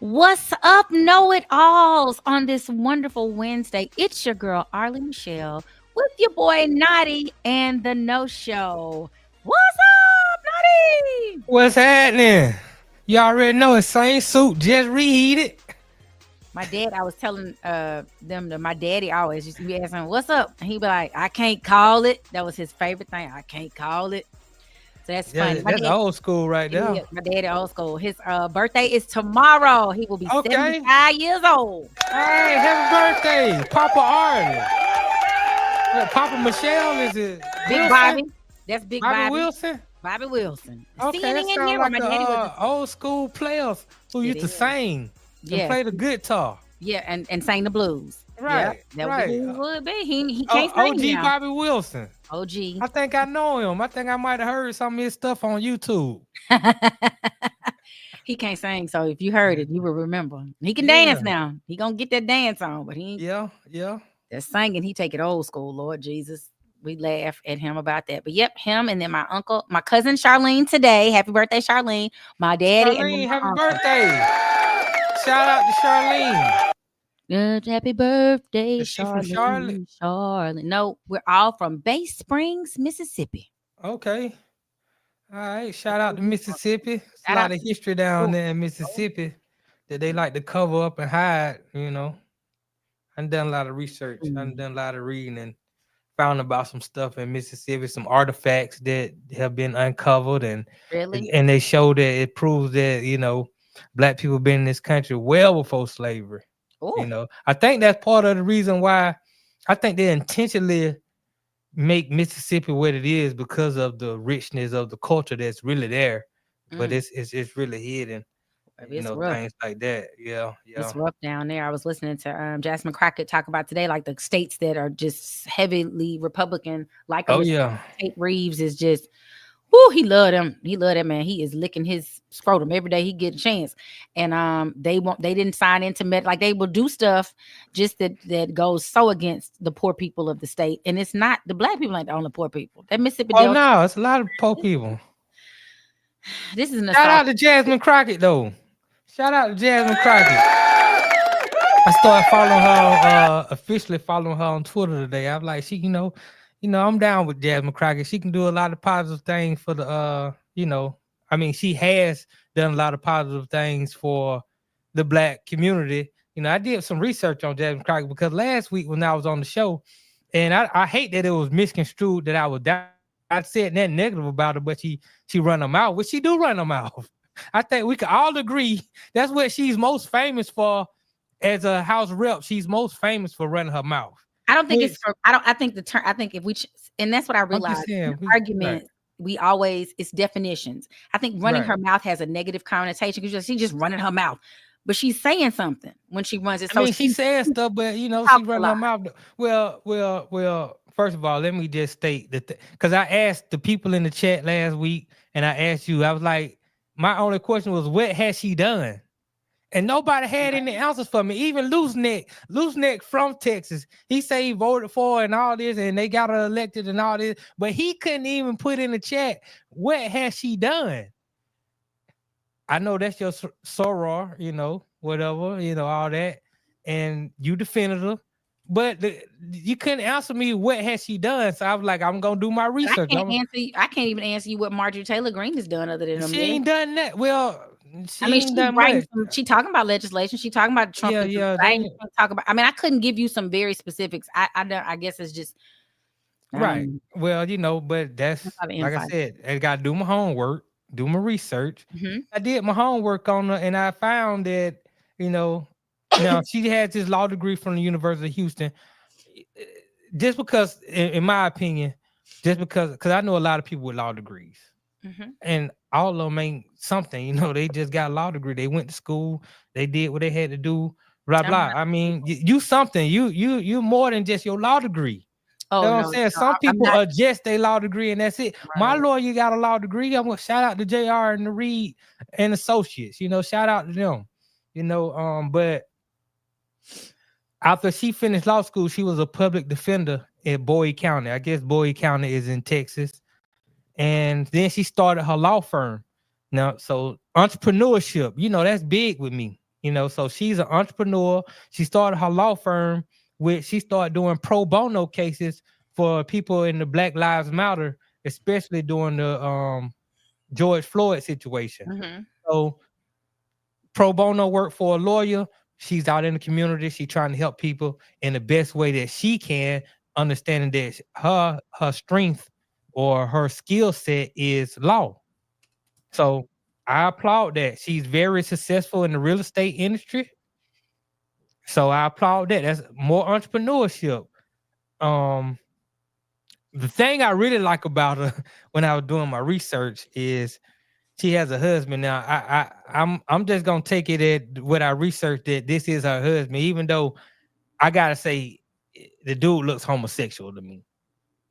What's up, know-it-alls, on this wonderful Wednesday? It's your girl, Arle Michelle, with your boy, Notty, and the No Show. What's up, Notty? What's happening? You already know it's same suit, just reheat it. My dad, I was telling them that my daddy always used to be asking, what's up? And he'd be like, I can't call it. That was his favorite thing. I can't call it. So that's funny. Yeah, that's old school right there. Yeah, my daddy old school. His birthday is tomorrow. He will be Okay. 75 years old. Hey, happy birthday, Papa Arle. Papa Michelle, is it Big Wilson? Bobby. That's Big Bobby Bobby. Wilson? Bobby Wilson. Okay, Singing that in sounds here. like My daddy was. old school players who It used to is. sing and Yeah, play the guitar. yeah, and sang the blues. Right, That right. would, he would be. He can't sing OG now. Bobby Wilson. OG. I think I know him. I think I might have heard some of his stuff on YouTube. He can't sing, so if you heard it, you will remember. He can Yeah, dance now. He gonna get that dance on, but he ain't yeah. that singing. He take it old school. Lord Jesus, we laugh at him about that. But yep, him and then my cousin Charlene today. Happy birthday, Charlene. My daddy and then Charlene, my happy uncle. birthday. Shout out to Charlene. Good, happy birthday, Is she from Charlotte? Charlene. Charlene. No, we're all from Bay Springs, Mississippi. Okay. All right. Shout out to Mississippi. It's a Shout lot out of to history down oh, there in oh, Mississippi that they like to cover up and hide. I done a lot of research. I mm, done a lot of reading and found about some stuff in Mississippi, some artifacts that have been uncovered really? and they show that it proves that, black people been in this country well before slavery. Oh, I think that's part of the reason why I think they intentionally make Mississippi what it is because of the richness of the culture that's really there, but mm, it's really hidden, it's rough. things like that. Yeah, It's yeah. rough down there. I was listening to Jasmine Crockett talk about today, like the states that are just heavily Republican, like a Oh Mississippi. yeah. Tate Reeves is just, whoo, he loved him. He loved that man. He is licking his scrotum every day he get a chance. And they didn't sign into like they will do stuff just that goes so against the poor people of the state. And it's not the black people ain't the only poor people. That Mississippi Oh Delta, no, it's a lot of poor people. this is Shout out nostalgia. to Jasmine Crockett though. Shout out to Jasmine Crockett. I started following her, officially following her on Twitter today. I'm like, I'm down with Jasmine Crockett. She can do a lot of positive things for I mean, she has done a lot of positive things for the black community. I did some research on Jasmine Crockett because last week when I was on the show, and I hate that it was misconstrued that I was down. I said that negative about her, but she run her mouth. Well, she do run her mouth. I think we can all agree that's what she's most famous for as a House rep. She's most famous for running her mouth. I don't think Which it's for. I don't. I think the term. I think if we and that's what I I'm just realized in saying, right, arguments. We always it's definitions. I think running right. her mouth has a negative connotation because she's just running her mouth, but she's saying something when she runs it. I So mean, she she says stuff, but she talks a running her lot. mouth. Well. First of all, let me just state that because I asked the people in the chat last week, and I asked you, I was like, my only question was, what has she done? And nobody had any answers for me. Even Loose Neck from Texas, he said he voted for her and all this, and they got her elected and all this, but he couldn't even put in the chat, what has she done? I know that's your soror, whatever, all that, and you defended her, but you couldn't answer me what has she done. So I was like, I'm gonna do my But I research. can't answer you. I can't even answer you what Marjorie Taylor Greene has done other than them. She ain't done that. Well, I she mean, ain't she's done writing much. some. She talking about legislation. She talking about Trump. Yeah, And yeah. I ain't gonna talk about. I mean, I couldn't give you some very specifics. I don't. I guess it's just Right. um Well, but a that's lot of like I insight. said, I gotta do my homework, do my research. Hmm. I did my homework on her and I found that, you know, now she has this law degree from the University of Houston. Just because, in my opinion, just because I know a lot of people with law degrees Hmm. and all of them ain't something, they just got a law degree. They went to school, they did what they had to do, blah I'm blah. not. I mean, you something, you more than just your law degree. You Oh know what I'm no, saying? no, Some I'm people not. are just a law degree and that's it. My Right. lawyer got a law degree. I'm gonna shout out to JR and the Reed and Associates. Shout out to them. But after she finished law school, she was a public defender in Bowie County. I guess Bowie County is in Texas. And then she started her law firm. Now, so entrepreneurship, that's big with me. So she's an entrepreneur. She started her law firm she started doing pro bono cases for people in the Black Lives Matter, especially during the George Floyd situation. Mm-hmm. So pro bono work for a lawyer. She's out in the community. She's trying to help people in the best way that she can, understanding that her strength or her skill set is law. So I applaud that. She's very successful in the real estate industry. So I applaud that. That's more entrepreneurship. Um, the thing I really like about her when I was doing my research is she has a husband now. I'm just gonna take it at what I researched that this is her husband, even though I gotta say the dude looks homosexual to me,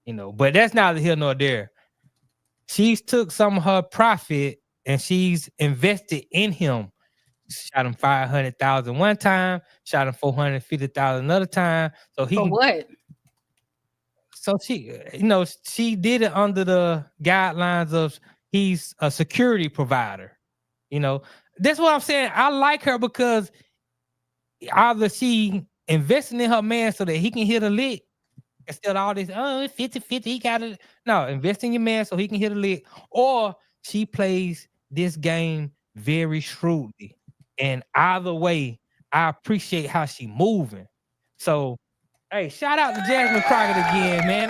But that's neither here nor there. She's took some of her profit and she's invested in him. Shot him 500,000 one time, shot him 450,000 another time. So he For can. what? So she did it under the guidelines of he's a security provider. That's what I'm saying. I like her because either she investing in her man so that he can hit a lick instead of all this, 50-50, he got it. No, invest in your man so he can hit a lick. Or she plays this game very shrewdly. And either way, I appreciate how she moving. So, hey, shout out to Jasmine Crockett again, man.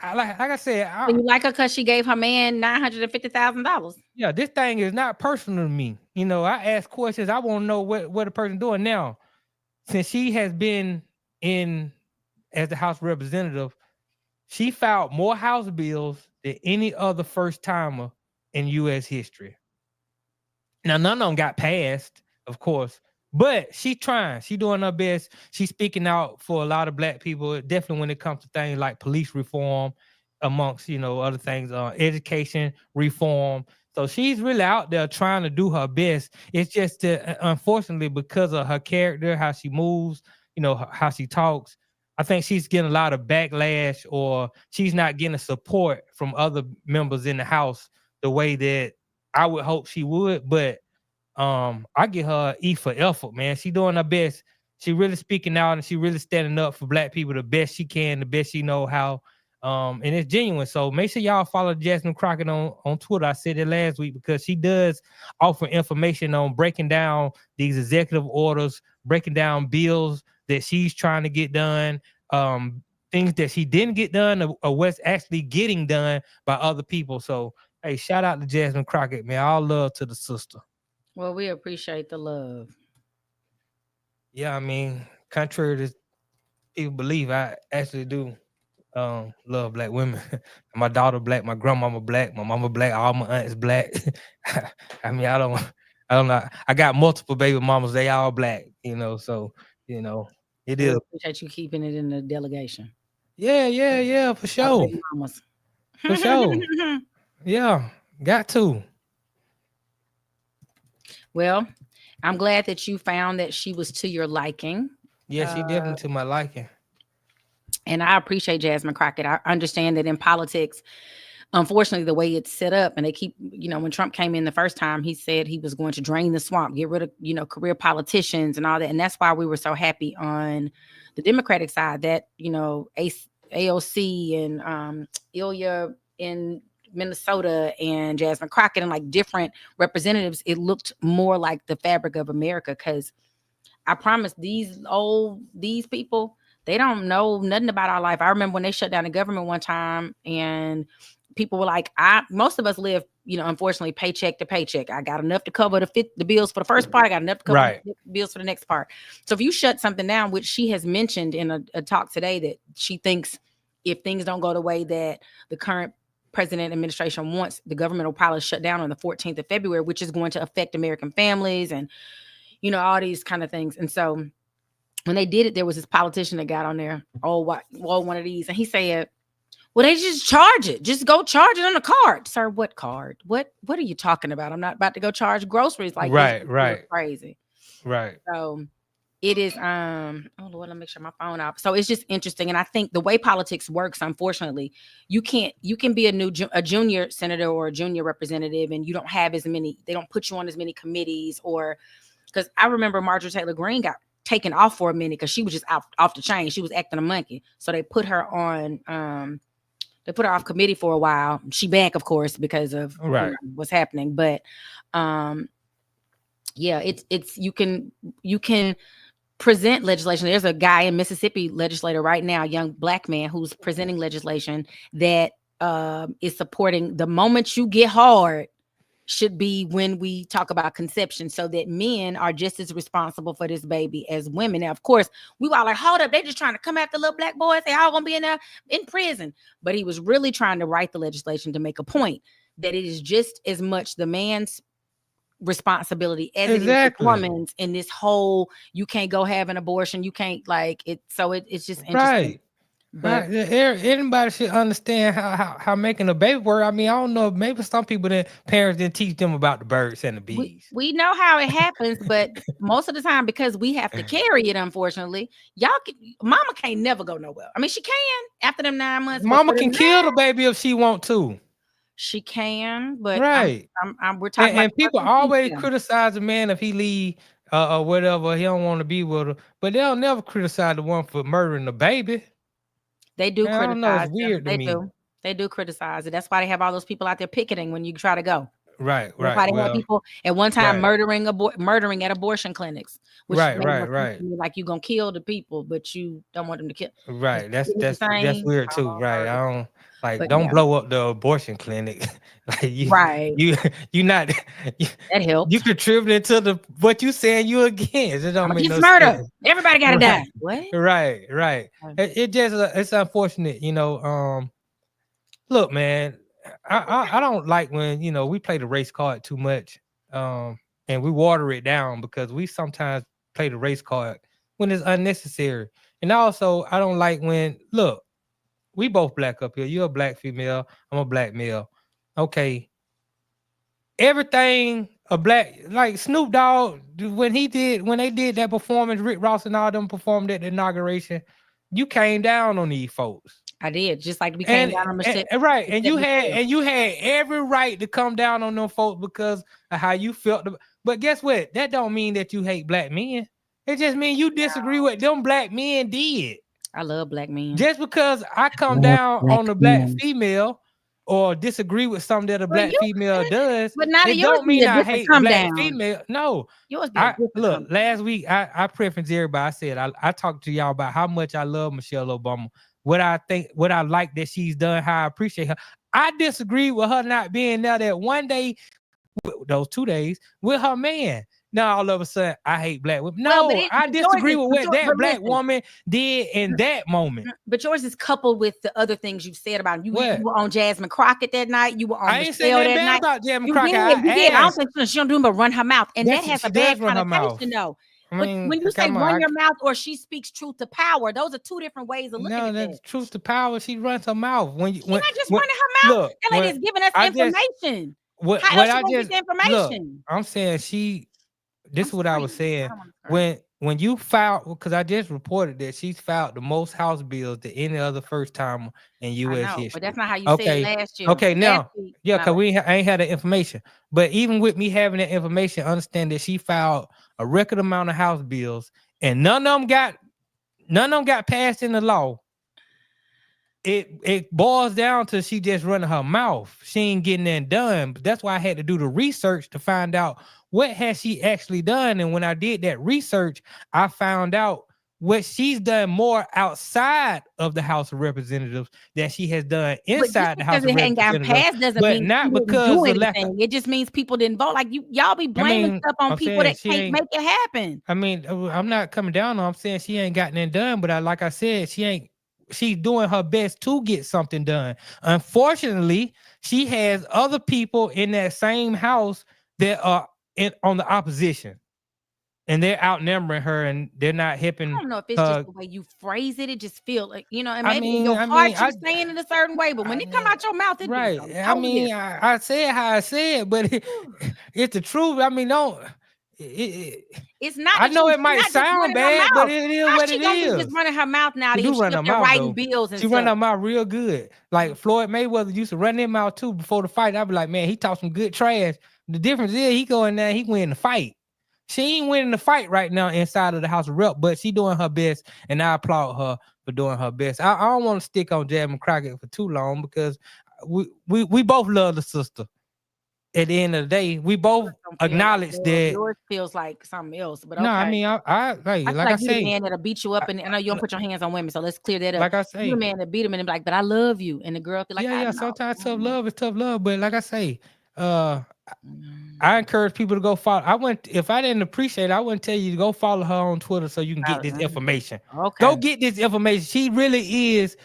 I like I said, You like her because she gave her man $950,000. Yeah, this thing is not personal to me. I ask questions. I want to know what the person doing now. Since she has been in as the House representative, she filed more House bills than any other first timer in U.S. history. Now, none of them got passed, of course, but she trying. She doing her best. She's speaking out for a lot of Black people, definitely when it comes to things like police reform, amongst, other things, education reform. So she's really out there trying to do her best. It's just unfortunately, because of her character, how she moves, how she talks, I think she's getting a lot of backlash, or she's not getting support from other members in the House the way that I would hope she would. But I give her E for effort, man. She doing her best. She really speaking out and she really standing up for Black people the best she can, the best she know how. And it's genuine. So make sure y'all follow Jasmine Crockett on Twitter. I said it last week because she does offer information on breaking down these executive orders, breaking down bills that she's trying to get done, things that she didn't get done, or what's actually getting done by other people. So, hey, shout out to Jasmine Crockett, man. All love to the sister. Well, we appreciate the love. Yeah, I mean, contrary to people believe, I actually do love Black women. My daughter Black, my grandmama Black, my mama Black, all my aunts Black. I mean, I don't know. I got multiple baby mamas, they all Black, so it is. Appreciate you keeping it in the delegation. Yeah, for sure. For sure. Yeah, got to. Well, I'm glad that you found that she was to your liking. Yeah, she definitely to my liking. And I appreciate Jasmine Crockett. I understand that in politics, unfortunately, the way it's set up, and they keep, when Trump came in the first time, he said he was going to drain the swamp, get rid of, career politicians and all that. And that's why we were so happy on the Democratic side that, AOC and Ilya in Minnesota and Jasmine Crockett and like different representatives, it looked more like the fabric of America. Because I promise these people, they don't know nothing about our life. I remember when they shut down the government one time and people were like, most of us live, unfortunately, paycheck to paycheck. I got enough to cover the bills for the first part. I got enough to cover the bills for the next part. So if you shut something down, which she has mentioned in a talk today, that she thinks if things don't go the way that the current president administration wants, the government will probably shut down on the 14th of February, which is going to affect American families and, all these kind of things. And so when they did it, there was this politician that got on there, one of these, and he said, well, they just charge it. Just go charge it on a card. Sir, what card? What are you talking about? I'm not about to go charge groceries like right. Crazy. Right. So it is, oh Lord, let me make sure my phone out. So it's just interesting. And I think the way politics works, unfortunately, you can be a junior senator or a junior representative, and you don't have as many, they don't put you on as many committees, or Because I remember Marjorie Taylor Greene got taken off for a minute because she was just off the chain. She was acting a monkey. So they put her on they put her off committee for a while. She back, of course, because of what's happening. But yeah, it's you can present legislation. There's a guy in Mississippi legislator right now, a young black man who's presenting legislation that is supporting the moment you get hard should be when we talk about conception, so that men are just as responsible for this baby as women. Now, of course, we were all like, hold up, they just trying to come after little black boys. They all gonna be in prison. But he was really trying to write the legislation to make a point that it is just as much the man's responsibility as it is the woman's in this whole, you can't go have an abortion, you can't like it. So it's just interesting. But anybody should understand how making a baby work. I mean, I don't know, maybe some people parents didn't teach them about the birds and the bees. We know how it happens, but most of the time, because we have to carry it, unfortunately, mama can't never go nowhere. I mean, she can after them 9 months. Mama can kill the baby if she want to. She can, but we're talking and people always criticize a man if he leave or whatever, he don't want to be with her, but they'll never criticize the one for murdering the baby. They do criticize. I don't know, it's weird to me. They do criticize it. That's why they have all those people out there picketing when you try to go. Right. They have people at one time murdering at abortion clinics. Which right. Like you gonna kill the people, but you don't want them to kill. Right. That's weird too. Right. I don't don't blow up the abortion clinic. Like you not that helps. You contributing to what you saying you against. It don't make no murder. Sense. Everybody gotta die. What? Right. It just it's unfortunate, Look, man, I don't like when we play the race card too much, and we water it down because we sometimes play the race card when it's unnecessary. And also, I don't like when we both black up here. You're a black female. I'm a black male. Okay. Everything a black, like Snoop Dogg, when they did that performance, Rick Ross and all them performed at the inauguration, you came down on these folks. I did, just like we came down on Michelle. Right. And you had every right to come down on them folks because of how you felt. But guess what? That don't mean that you hate black men. It just means you disagree with them black men did. I love black men. Just because I come down on a black female or disagree with something that a black female does, but not it don't mean I hate black female. No. Look, last week I preferenced everybody. I said I talked to y'all about how much I love Michelle Obama, what I think, what I like that she's done, how I appreciate her. I disagree with her not being there that one day, those 2 days, with her man. Now all of a sudden I hate black women. No, I disagree with what that black woman did in that moment. But yours is coupled with the other things you've said about you. You were on Jasmine Crockett that night. You were on I ain't saying that night. About Jasmine Crockett. I don't think she don't do but run her mouth, and that has a bad connotation, though. But when you say run your mouth or she speaks truth to power, those are two different ways of looking at it. No, that's truth to power. She runs her mouth. She's not just running her mouth. That lady's giving us information. How else she get information? I'm saying this is what I was saying. When you filed, because I just reported that she's filed the most House bills to any other first timer in U.S. history. But that's not how you said it last year. Okay, now, because I ain't had that information. But even with me having that information, understand that she filed a record amount of House bills, and none of them got passed in the law. It boils down to she just running her mouth. She ain't getting that done. But that's why I had to do the research to find out what has she actually done. And when I did that research, I found out what she's done more outside of the House of Representatives than she has done inside the House of Representatives. Passed doesn't mean not because it just means people didn't vote. Like y'all be blaming stuff on people that can't make it happen. I mean, I'm not coming down on. I'm saying she ain't gotten it done, but like I said, she's doing her best to get something done. Unfortunately, she has other people in that same house that are on the opposition, and they're outnumbering her, and they're not helping. I don't know if it's just the way you phrase it. It just feels like, and maybe in your heart you're saying it a certain way, but when it come out your mouth, it right. I said how I said, but it's the truth. I mean, it's not. I know it might sound bad, but it is what it is. Just running her mouth now. She run her mouth, writing bills and she run her mouth real good. Like Floyd Mayweather used to run their mouth too before the fight. I'd be like, man, he talked some good trash. The difference is he go in there, he win the fight. She ain't winning the fight right now inside of the House of Rep, but she doing her best, and I applaud her for doing her best. I don't want to stick on Jasmine Crockett for too long because we both love the sister. At the end of the day, we both Don't feel like acknowledge that. yours feels like something else, but No, I okay. mean, I feel like I like you the say, man that'll beat you up, and I know you don't put your hands on women, so let's clear that up. like I You the say, man that beat him and be like, but I love you, and the girl feel like, I yeah. know. Sometimes tough love is tough love, but like I say, uh, Mm, I encourage people to go follow. I went if I didn't appreciate it, I wouldn't tell you to go follow her on Twitter so you can get this information. okay, Go get this information. She really is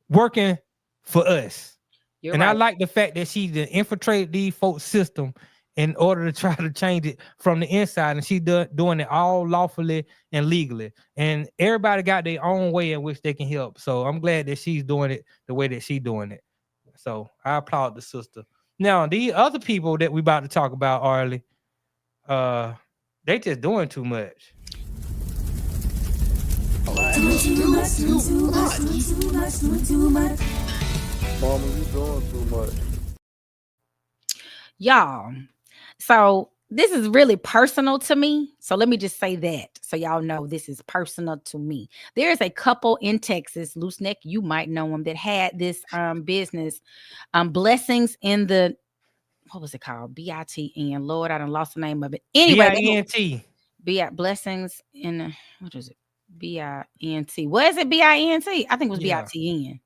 working for us. you're And I right. like the fact that she done infiltrated these folks' system in order to try to change it from the inside. And she doing it all lawfully and legally. And everybody got their own way in which they can help. So I'm glad that she's doing it the way that she's doing it. So I applaud the sister. Now, the other people that we about to talk about, Arlie, they just doing too much. Mama, you doing too much. Y'all. So this is really personal to me. So let me just say that so y'all know this is personal to me. There is a couple in Texas, Loose Neck, you might know them, that had this business, blessings in the, what was it called? BITN. Lord, I done lost the name of it. Anyway, BINT. blessings in what is it? BINT. Was it BINT? I think it was Yeah. BITN.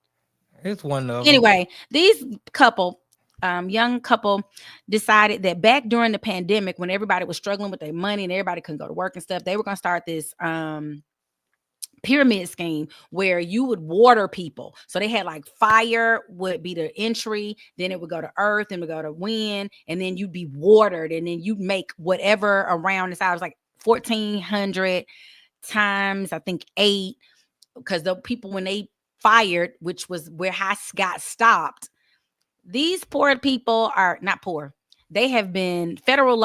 It's one of them. Anyway, these couple, young couple, decided that back during the pandemic, when everybody was struggling with their money and everybody couldn't go to work and stuff, they were going to start this pyramid scheme where you would water people. So they had like fire would be the entry, then it would go to earth, and would go to wind, and then you'd be watered, and then you'd make whatever around this house, like 1,400 times, I think 8, because the people, when they fired, which was where I got stopped, these poor people are not poor. They have been federal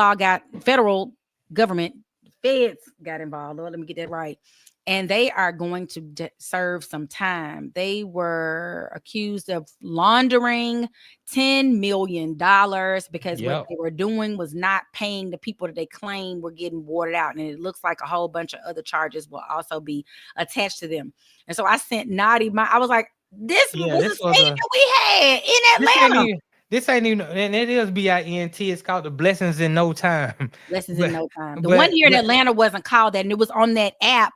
government, feds got involved. Lord, let me get that right. And they are going to serve some time. They were accused of laundering $10 million because what they were doing was not paying the people that they claim were getting watered out. And it looks like a whole bunch of other charges will also be attached to them. And so I sent Notty I was like, this was a scheme that we had in Atlanta. This ain't even, and it is BINT. It's called the Blessings in No Time. Blessings in No Time. The one here in Atlanta wasn't called that, and it was on that app,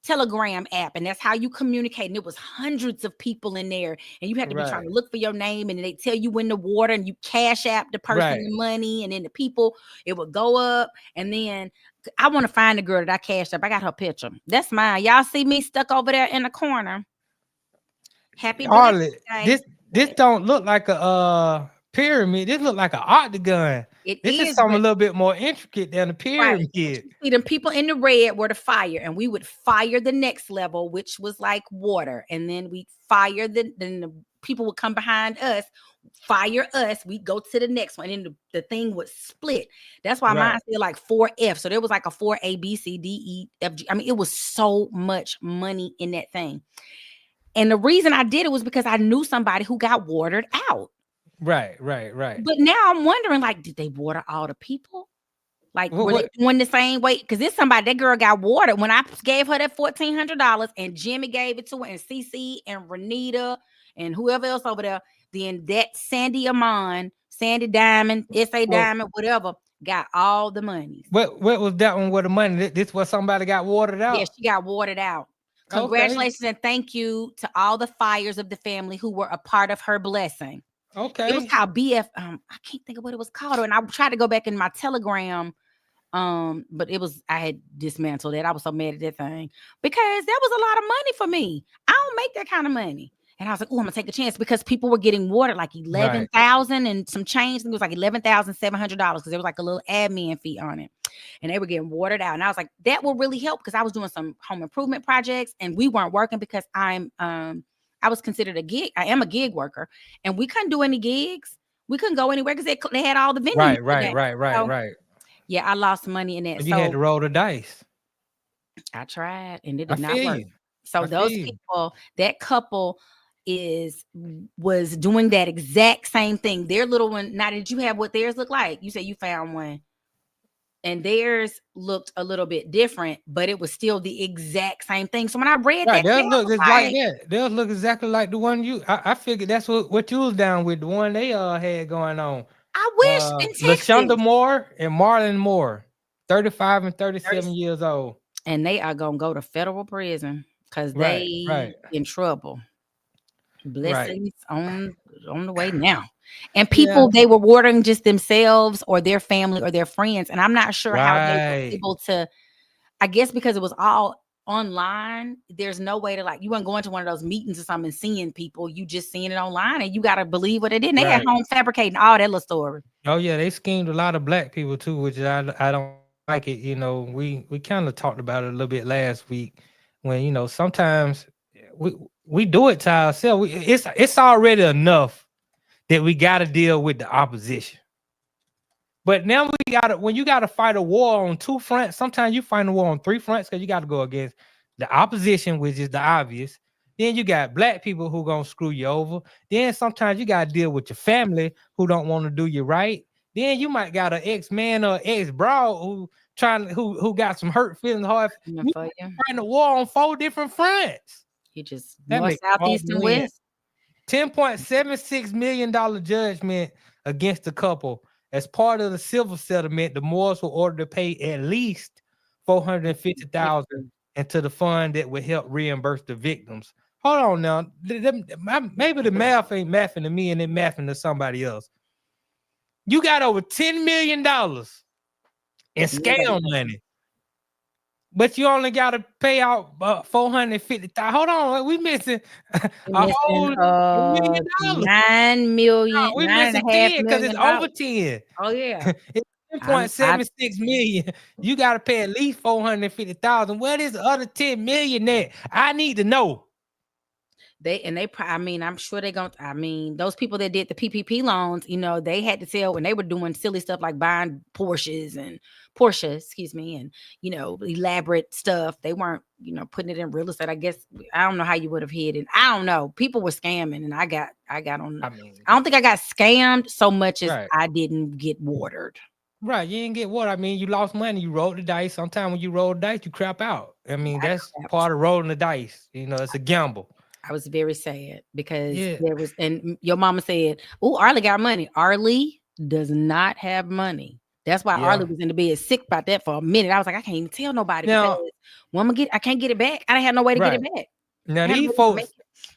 Telegram app, and that's how you communicate. And it was hundreds of people in there, and you had to be trying to look for your name, and they tell you when the water, and you cash app the person the money, and then the people, it would go up. And then I want to find the girl that I cashed up. I got her picture. That's mine. Y'all see me stuck over there in the corner. Happy birthday. This don't look like a pyramid. This look like an octagon. This is something a little bit more intricate than a pyramid. Right. See, the people in the red were the fire, and we would fire the next level, which was like water, and then we fire then the people would come behind us, fire us. We go to the next one, and the thing would split. That's why mine feel like 4F. So there was like a 4A, B, C, D, E, F, G. I mean, it was so much money in that thing. And the reason I did it was because I knew somebody who got watered out. Right. But now I'm wondering, like, did they water all the people? Like, were they doing the same way? Because this that girl got watered. When I gave her that $1,400 and Jimmy gave it to her, and CC and Renita and whoever else over there, then that Sandy Diamond, S.A. Diamond, whatever, got all the money. What was that one with the money? This was somebody got watered out? Yeah, she got watered out. Congratulations and thank you to all the fires of the family who were a part of her blessing. Okay. It was called BF. I can't think of what it was called. And I tried to go back in my Telegram, but I had dismantled it. I was so mad at that thing because that was a lot of money for me. I don't make that kind of money. And I was like, oh, I'm gonna take a chance because people were getting watered like 11,000 and some change. I think it was like $11,700 because there was like a little admin fee on it. And they were getting watered out. And I was like, that will really help because I was doing some home improvement projects and we weren't working because I was considered a gig. I am a gig worker, and we couldn't do any gigs. We couldn't go anywhere because they had all the venues. Right. Yeah, I lost money in that. So you had to roll the dice. I tried, and it did not work. So those people, that couple was doing that exact same thing. Their little one. Now, did you have what theirs looked like? You said you found one. and theirs looked a little bit different, but it was still the exact same thing. So when I read Right, that today, they'll I look was just like like, that. They'll look exactly like the one you. I figured that's what you was down with, the one they had going on. I wish in Lashonda Texas. Moore and Marlon Moore, 35 and 30 37 years old. And they are gonna go to federal prison because Right, right, they in trouble. right. Blessings on the way now. And Yeah, people, they were watering just themselves or their family or their friends. And I'm not sure how they were right. able to, I guess because it was all online, there's no way to like you weren't going to one of those meetings or something and seeing people, you just seeing it online and you gotta believe what they did. And they at Right. home fabricating all that little story. Oh yeah, they schemed a lot of black people too, which I don't like it. You know, we kind of talked about it a little bit last week when sometimes we we do it to ourselves. It's already enough that we got to deal with the opposition. But now we got to when you got to fight a war on two fronts. Sometimes you fight a war on three fronts because you got to go against the opposition, which is the obvious. Then you got black people who gonna screw you over. Then sometimes you gotta deal with your family who don't want to do you right. Then you might got an ex-man or ex-broad who got some hurt feelings hard. Coming You for you. fighting a war on four different fronts. You just That north, makes south, all east, the and win. west. $10.76 million judgment against the couple. As part of the civil settlement, the Moores were ordered to pay at least $450,000 into the fund that would help reimburse the victims. Hold on now. Maybe the math ain't mathing to me and it mathing to somebody else. You got over $10 million in scam money, but you only got to pay out $450,000. Hold on, we missing a whole $1 million. 9 million, No, we nine missing and a half 10 because it's million over dollars. 10. Oh yeah. It's I 10.76 million. You got to pay at least 450,000. Where is the other 10 million at? I need to know. I mean, I'm sure they're going to, I mean, those people that did the PPP loans, they had to tell when they were doing silly stuff like buying Porsche, excuse me, and, elaborate stuff. They weren't, putting it in real estate. I guess, I don't know how you would have hid it. I don't know. People were scamming and I got on, I don't think I got scammed so much as Right. I didn't get watered. Right. You didn't get what? I mean, you lost money. You rolled the dice. Sometimes when you roll the dice, you crap out. I mean, that's part of rolling the dice. It's a gamble. I was very sad because Yeah. there was, and your mama said, "Oh, Arle got money." Arle does not have money. That's why Arle was in the bed sick about that for a minute. I was like, I can't even tell nobody Now, because I can't get it back. I didn't have no way to get it back. Now these folks,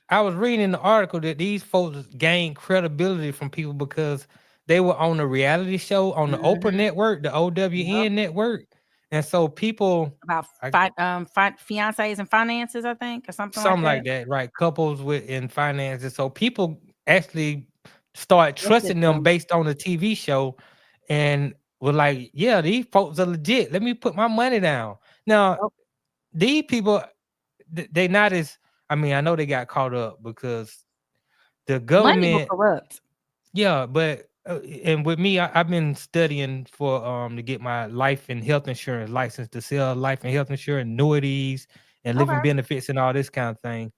I was reading in the article that these folks gained credibility from people because they were on a reality show on the Oprah network, the OWN network. And so people about fiancés and finances, I think, or something like that, right? Couples in finances. So people actually start trusting them based on the TV show and were like, yeah, these folks are legit. Let me put my money down. Now, these people, they not as, I mean, I know they got caught up because the government corrupt. Yeah, but and with me, I've been studying for to get my life and health insurance license to sell life and health insurance, annuities, and living benefits and all this kind of thing.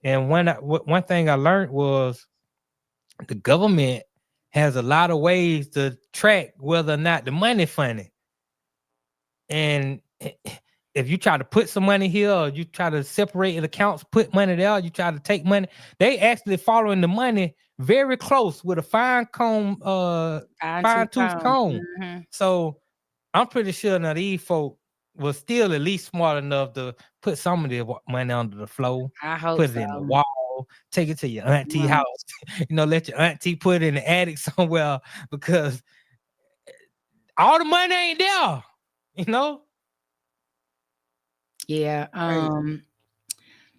And one thing I learned was the government has a lot of ways to track whether or not the money funny. And if you try to put some money here, or you try to separate accounts, put money there, you try to take money, they actually following the money very close with a fine tooth comb. Mm-hmm. So I'm pretty sure now these folk was still at least smart enough to put some of their money under the floor, I hope put it in the wall, take it to your auntie house, let your auntie put it in the attic somewhere because all the money ain't there, Yeah.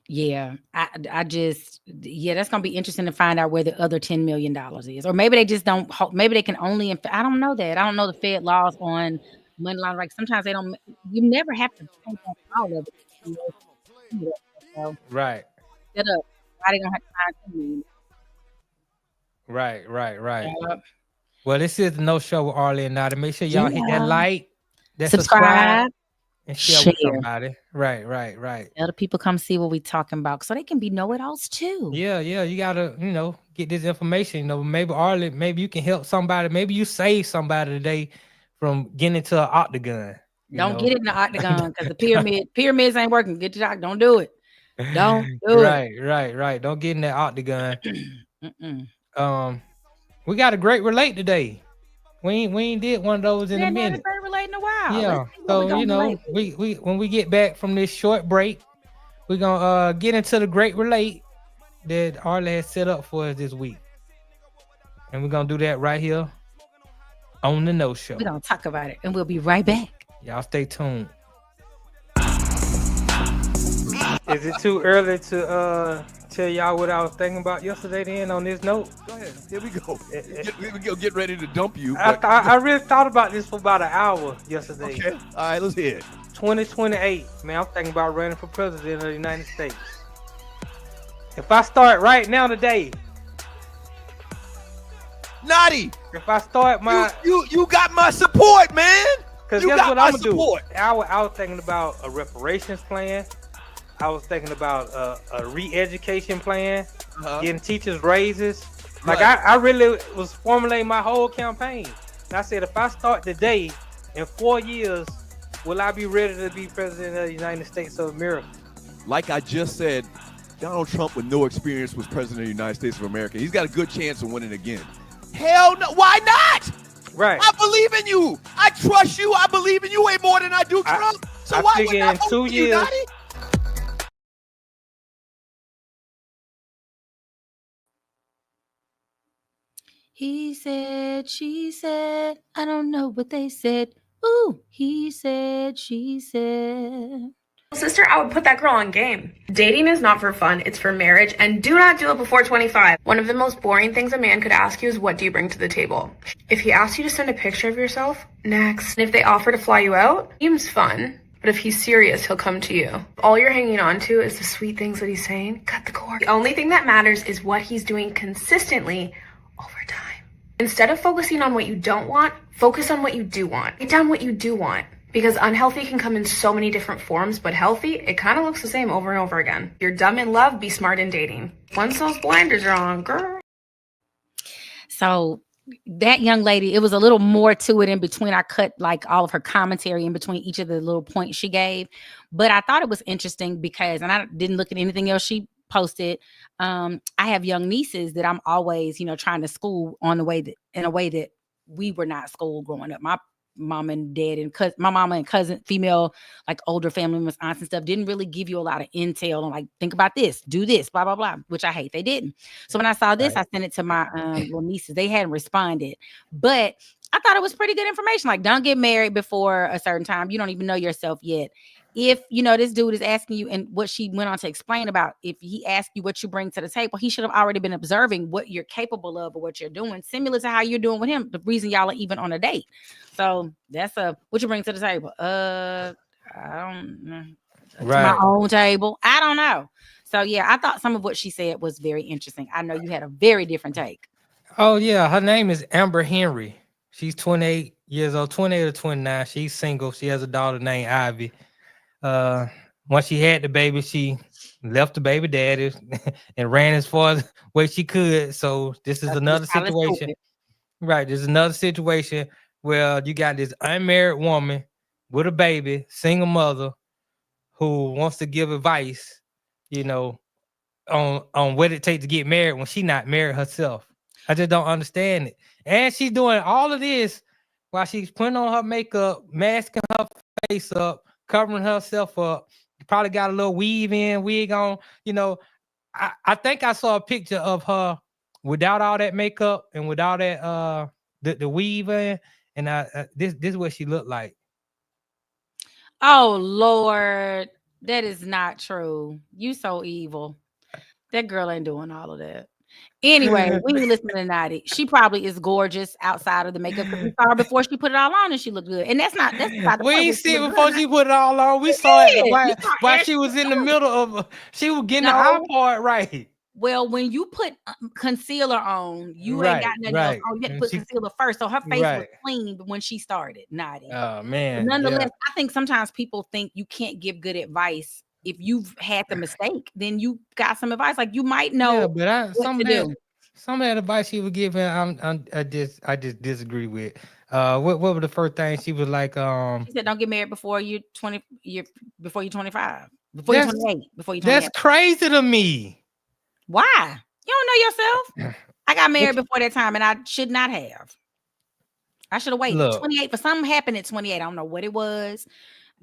Yeah. I just, that's going to be interesting to find out where the other $10 million is. Or maybe they just don't, maybe they can only, I don't know that. I don't know the Fed laws on money laundering. Like sometimes they don't, you never have to take off all of it. So, right. Set up. Why they don't have to find Right. Well, this is the No Show with Arle Notty. Make sure y'all hit that like, that subscribe. And share with somebody. Right. Other people come see what we talking about so they can be know-it-alls too. Yeah. You gotta, get this information. Maybe Arle, maybe you can help somebody. Maybe you save somebody today from getting into an octagon. Don't get it in the octagon because the pyramids ain't working. Get your don't do it. Don't do Right. Don't get in that octagon. We got a great relate today. We ain't did one of those in a minute. Great relate in a while. Yeah. So we when we get back from this short break, we're gonna get into the great relate that Arle has set up for us this week. And we're gonna do that right here on the No Show. We're gonna talk about it and we'll be right back. Y'all stay tuned. Is it too early to tell y'all what I was thinking about yesterday then on this note? Go ahead. Here we go. Get ready to dump you. I really thought about this for about an hour yesterday. Okay. All right, let's hear it. 2028, man, I'm thinking about running for president of the United States. If I start right now today, Notty, if I start my you got my support, man. Because guess what I'm gonna do? I was thinking about a reparations plan. I was thinking about a re-education plan, getting teachers raises. Like I really was formulating my whole campaign. And I said, if I start today, in 4 years, will I be ready to be president of the United States of America? Like I just said, Donald Trump with no experience was president of the United States of America. He's got a good chance of winning again. Hell no, why not? Right. I believe in you. I trust you. I believe in you way more than I do Trump. So why would I vote for you, Notty? He said, she said, I don't know what they said. Ooh, he said, she said. Sister, I would put that girl on game. Dating is not for fun, it's for marriage, and do not do it before 25. One of the most boring things a man could ask you is, what do you bring to the table? If he asks you to send a picture of yourself, next. And if they offer to fly you out, seems fun. But if he's serious, he'll come to you. All you're hanging on to is the sweet things that he's saying. Cut the cord. The only thing that matters is what he's doing consistently over time. Instead of focusing on what you don't want, focus on what you do want. Write down what you do want. Because unhealthy can come in so many different forms, but healthy, it kind of looks the same over and over again. You're dumb in love, be smart in dating. Once those blinders are on, girl. So that young lady, it was a little more to it in between. I cut like all of her commentary in between each of the little points she gave. But I thought it was interesting because, and I didn't look at anything else she posted. I have young nieces that I'm always, trying to school in a way that we were not schooled growing up. My mom and dad and my mama and cousin, female, like older family members, aunts and stuff, didn't really give you a lot of intel on like, think about this, do this, blah, blah, blah, which I hate. They didn't. So when I saw this, I sent it to my little nieces. They hadn't responded, but I thought it was pretty good information. Like, don't get married before a certain time. You don't even know yourself yet. If, this dude is asking you, and what she went on to explain about, if he asked you what you bring to the table, he should have already been observing what you're capable of or what you're doing, similar to how you're doing with him, the reason y'all are even on a date. So that's what you bring to the table. I don't know. Right. My own table. I don't know. So yeah, I thought some of what she said was very interesting. I know you had a very different take. Oh yeah, her name is Amber Henry. She's 28 years old, 28 or 29. She's single. She has a daughter named Ivy. Once she had the baby, she left the baby daddy and ran as far as where she could. So this is another situation. Right. There's another situation where you got this unmarried woman with a baby, single mother, who wants to give advice, on what it takes to get married when she's not married herself. I just don't understand it. And she's doing all of this while she's putting on her makeup, masking her face up, covering herself up. Probably got a little wig on. I think I saw a picture of her without all that makeup and without that the weave in, and this is what she looked like. Oh Lord, that is not true. You so evil. That girl ain't doing all of that. Anyway, we ain't listening to Notty. She probably is gorgeous outside of the makeup. We saw her before she put it all on, and she looked good. And that's not the we ain't see it before she put it all on. We saw it while she was in the middle of. She was getting the eye part right. Well, when you put concealer on, you ain't got nothing else on. You had to put concealer first, so her face was clean when she started. Notty. Oh man. But nonetheless, I think sometimes people think you can't give good advice. If you've had the mistake, then you got some advice. Like, you might know what to do. some of that advice she was giving, I just disagree with. What were the first thing she was like? She said, "Don't get married before you 20. Before you 25. Before you That's 28. Before you that's 28. crazy to me. Why? You don't know yourself. I got married What before that time, and I should not have. I should have waited. look, 28 for something happened at 28. I don't know what it was.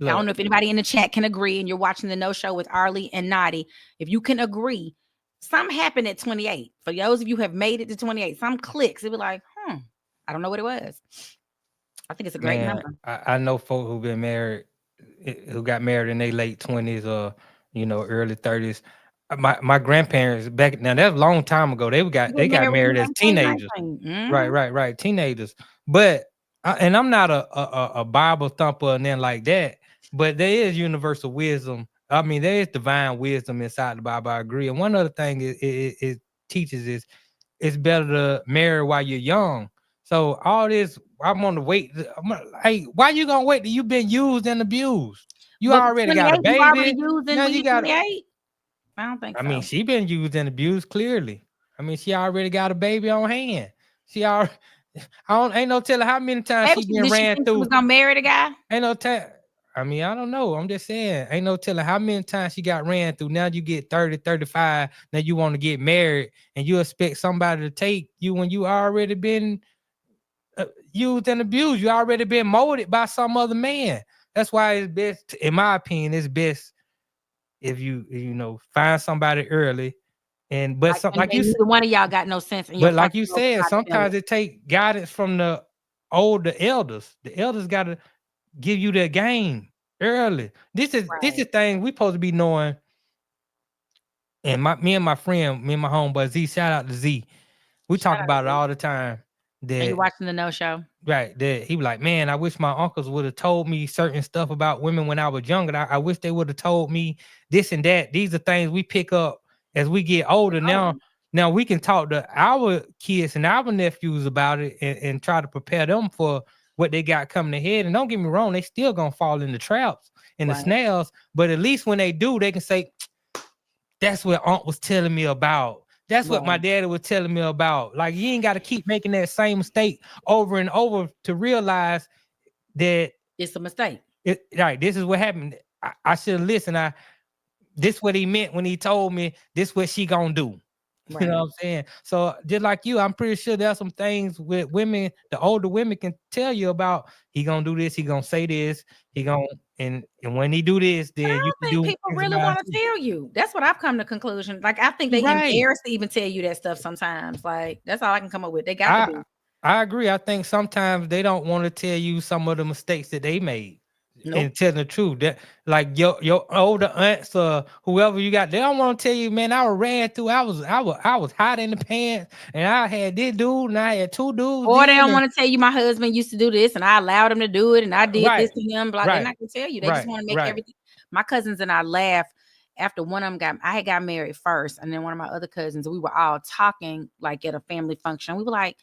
I don't look, know if anybody in the chat can agree, and you're watching the No Show with Arle and Notty. If you can agree, something happened at 28. For those of you who have made it to 28, some clicks. It be like, I don't know what it was. I think it's a great man. number. I know folk who been married, who got married in their late 20s or early 30s. My grandparents back now, that's a long time ago. You They get got married when married you're as 18, teenagers. 19. Right, teenagers. But and I'm not a Bible thumper and then like that, but there is universal wisdom. I mean, there is divine wisdom inside the Bible. I agree. And one other thing it teaches is it's better to marry while you're young. So all this, I'm on the wait. Hey, why you gonna wait till you've been used and abused? You But already got a 28, you already baby. using Now when you you're got. 28? I don't think I so. mean, she been used and abused clearly. I mean, she already got a baby on hand. She already. Ain't no telling how many times Maybe she been did she ran think she was through. gonna marry the guy? Ain't no time. I mean, I don't know. I'm just saying, ain't no telling how many times she got ran through. Now you get 30, 35. Now you want to get married and you expect somebody to take you when you already been used and abused. You already been molded by some other man. That's why it's best, in my opinion, it's best if you find somebody early. And but Like, some like you neither one of y'all got no sense in your but like you frontal lobe said, how to feel sometimes it. it take guidance from the older elders. The elders got to give you that game early. This is Right. things we supposed to be knowing. And me and my homeboy Z, shout out to Z. We Shout talk out to about it you. all the time. And you That watching the No Show? right, that he was like, man, I wish my uncles would have told me certain stuff about women when I was younger. I wish they would have told me this and that. These are things we pick up as we get older. Now we can talk to our kids and our nephews about it and try to prepare them for what they got coming ahead. And don't get me wrong, they still gonna fall in the traps and the Right. snails. But at least when they do, they can say, that's what Aunt was telling me about. That's what my Right. daddy was telling me about. Like, you ain't got to keep making that same mistake over and over to realize that It's a mistake. right, this is what happened. I should have listened. This what he meant when he told me this what she gonna do. You Right. know what I'm saying? So just like you, I'm pretty sure there's some things with women, the older women can tell you about. He gonna do this, he gonna say this, he gonna and when he do this, But I then you don't can think do people X, really Y, and want to Z. tell you. That's what I've come to conclusion. Like, I think they Right. embarrassed to even tell you that stuff sometimes. Like, that's all I can come up with. They got to I be. I agree. I think sometimes they don't want to tell you some of the mistakes that they made. Nope. And tell the truth. That like your older aunts or whoever you got, they don't want to tell you, man, I was ran through. I was hot in the pants, and I had this dude, and I had two dudes. Or they Then don't want to tell you my husband used to do this and I allowed him to do it and I did right, this to him. Blah. They're right, not gonna tell you. They just want to make right. everything. My cousins and I laugh after one of them I had got married first, and then one of my other cousins, we were all talking like at a family function. We were like,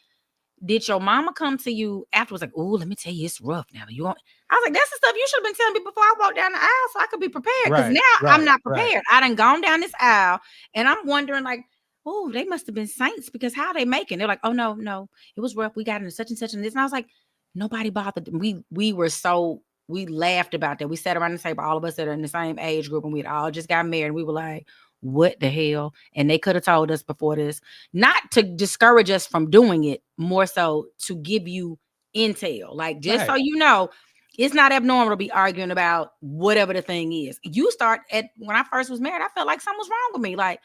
did your mama come to you afterwards? Like, oh, let me tell you, it's rough now. You want? I was like, that's the stuff you should have been telling me before I walked down the aisle, so I could be prepared. Because Right, now I'm not right. prepared. I done gone down this aisle, and I'm wondering, like, oh, they must have been saints because how are they making? They're like, oh no, it was rough. We got into such and such and this, and I was like, nobody bothered. We laughed about that. We sat around the table, all of us that are in the same age group, and we'd all just got married. And we were like, what the hell? And they could have told us before this, not to discourage us from doing it, more so to give you intel, like just so Right. you know, it's not abnormal to be arguing about whatever the thing is. You start at when I first was married, I felt like something was wrong with me, like,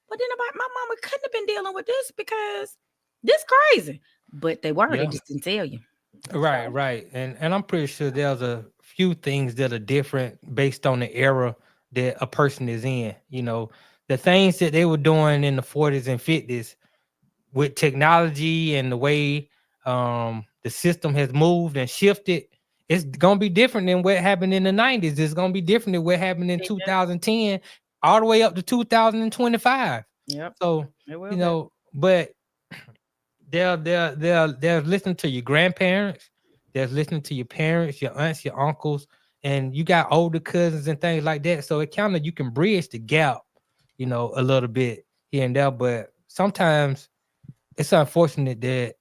but then about my mama couldn't have been dealing with this because this crazy, but they were. They Yeah. just didn't tell you. Right. And I'm pretty sure there's a few things that are different based on the era that a person is in. The things that they were doing in the 40s and 50s with technology and the way the system has moved and shifted, it's gonna be different than what happened in the 90s. It's gonna be different than what happened in 2010 all the way up to 2025. Yep. So It will be. but they're listening to your grandparents, they're listening to your parents, your aunts, your uncles, and you got older cousins and things like that. So it kind of you can bridge the gap, a little bit here and there. But sometimes it's unfortunate that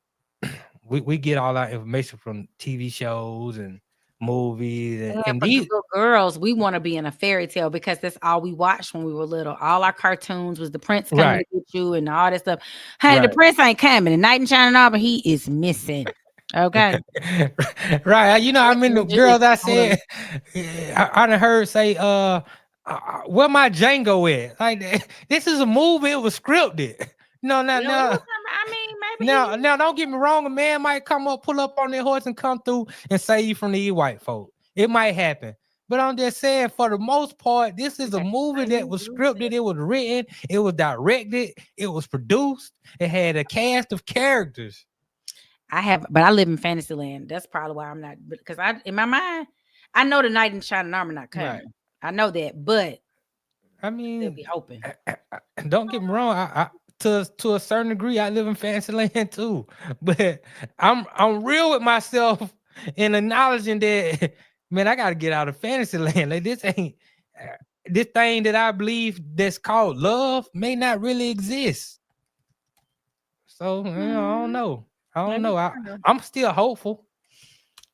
we get all our information from TV shows and movies And and for the these little girls, we want to be in a fairy tale because that's all we watched when we were little. All our cartoons was the prince coming right. to get you and all that stuff. Honey, the Right. prince ain't coming. The knight in shining armor, he is missing. Okay. Right. You know, I mean the Just girls I hold on. said I done heard say where my Django at? Like this is a movie, it was scripted. No, You know, it was I mean, maybe now don't get me wrong, a man might come up, pull up on their horse and come through and save you from the white folk. It might happen. But I'm just saying, for the most part, this is a movie that was scripted, it was written, it was directed, it was produced, it had a cast of characters. but I live in Fantasyland. That's probably why I'm not, because in my mind, I know the knight in shining armor not coming. Right. I know that, but I they'll mean, be hoping. don't get me wrong. I to a certain degree, I live in Fantasyland too. But I'm real with myself in acknowledging that, man, I gotta get out of Fantasyland. Like this ain't this thing that I believe that's called love may not really exist. So you know, I don't know. I don't know. I'm still hopeful.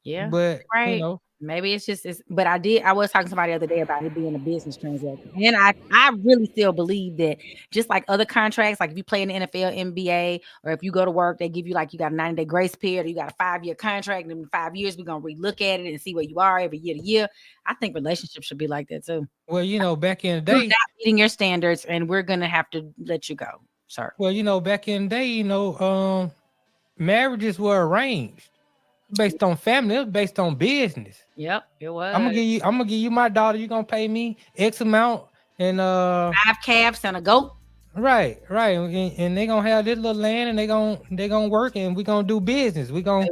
Yeah, But right. you know, Maybe it's but I was talking to somebody the other day about it being a business transaction. And I really still believe that just like other contracts, like if you play in the NFL, NBA, or if you go to work, they give you like you got a 90-day grace period, or you got a 5-year contract, and in 5 years, we're gonna relook at it and see where you are every year to year. I think relationships should be like that too. well, you know, back in the You're day, not meeting your standards, and we're gonna have to let you go, sir. well, you know, back in the day, you know, marriages were arranged based on family, it was based on business. Yep, it was. I'm gonna give you my daughter, you're gonna pay me X amount and 5 calves and a goat. right. And they gonna have this little land and they gonna work and we're gonna do business. We gonna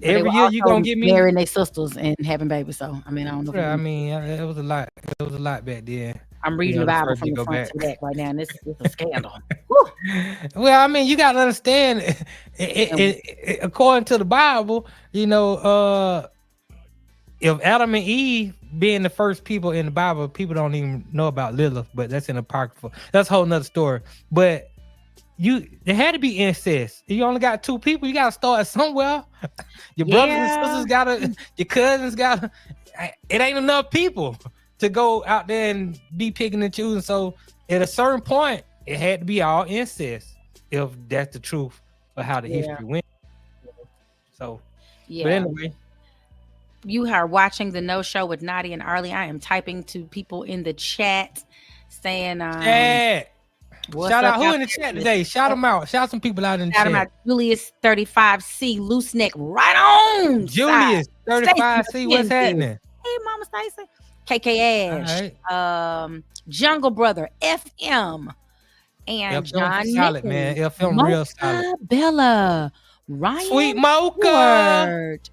every year you gonna give me marrying their sisters and having babies. So I mean, I don't know. I mean, it was a lot. It was a lot back then. I'm reading the Bible from the front to back right now, and this is a scandal. Well, I mean, you gotta understand. According to the Bible, you know, if Adam and Eve being the first people in the Bible, people don't even know about Lilith, but that's in Apocrypha. That's a whole nother story. But there had to be incest. You only got 2 people. You gotta start somewhere. Your brothers and sisters gotta. Your cousins gotta. It ain't enough people to go out there and be picking and choosing. So at a certain point, it had to be all incest. If that's the truth of how the history went. So, but anyway. You are watching the No Show with Notty and Arle. I am typing to people in the chat saying, shout out who in the chat today. Shout them out. Shout some people out in the chat. Shout them out. Julius 35C, loose neck, right on. Julius 35C, what's happening? Hey, Mama Stacy. KK Ash. Right. Jungle Brother, FM. And FM John solid, man. FM real solid. Bella. Ryan. Sweet Mocha. Ford.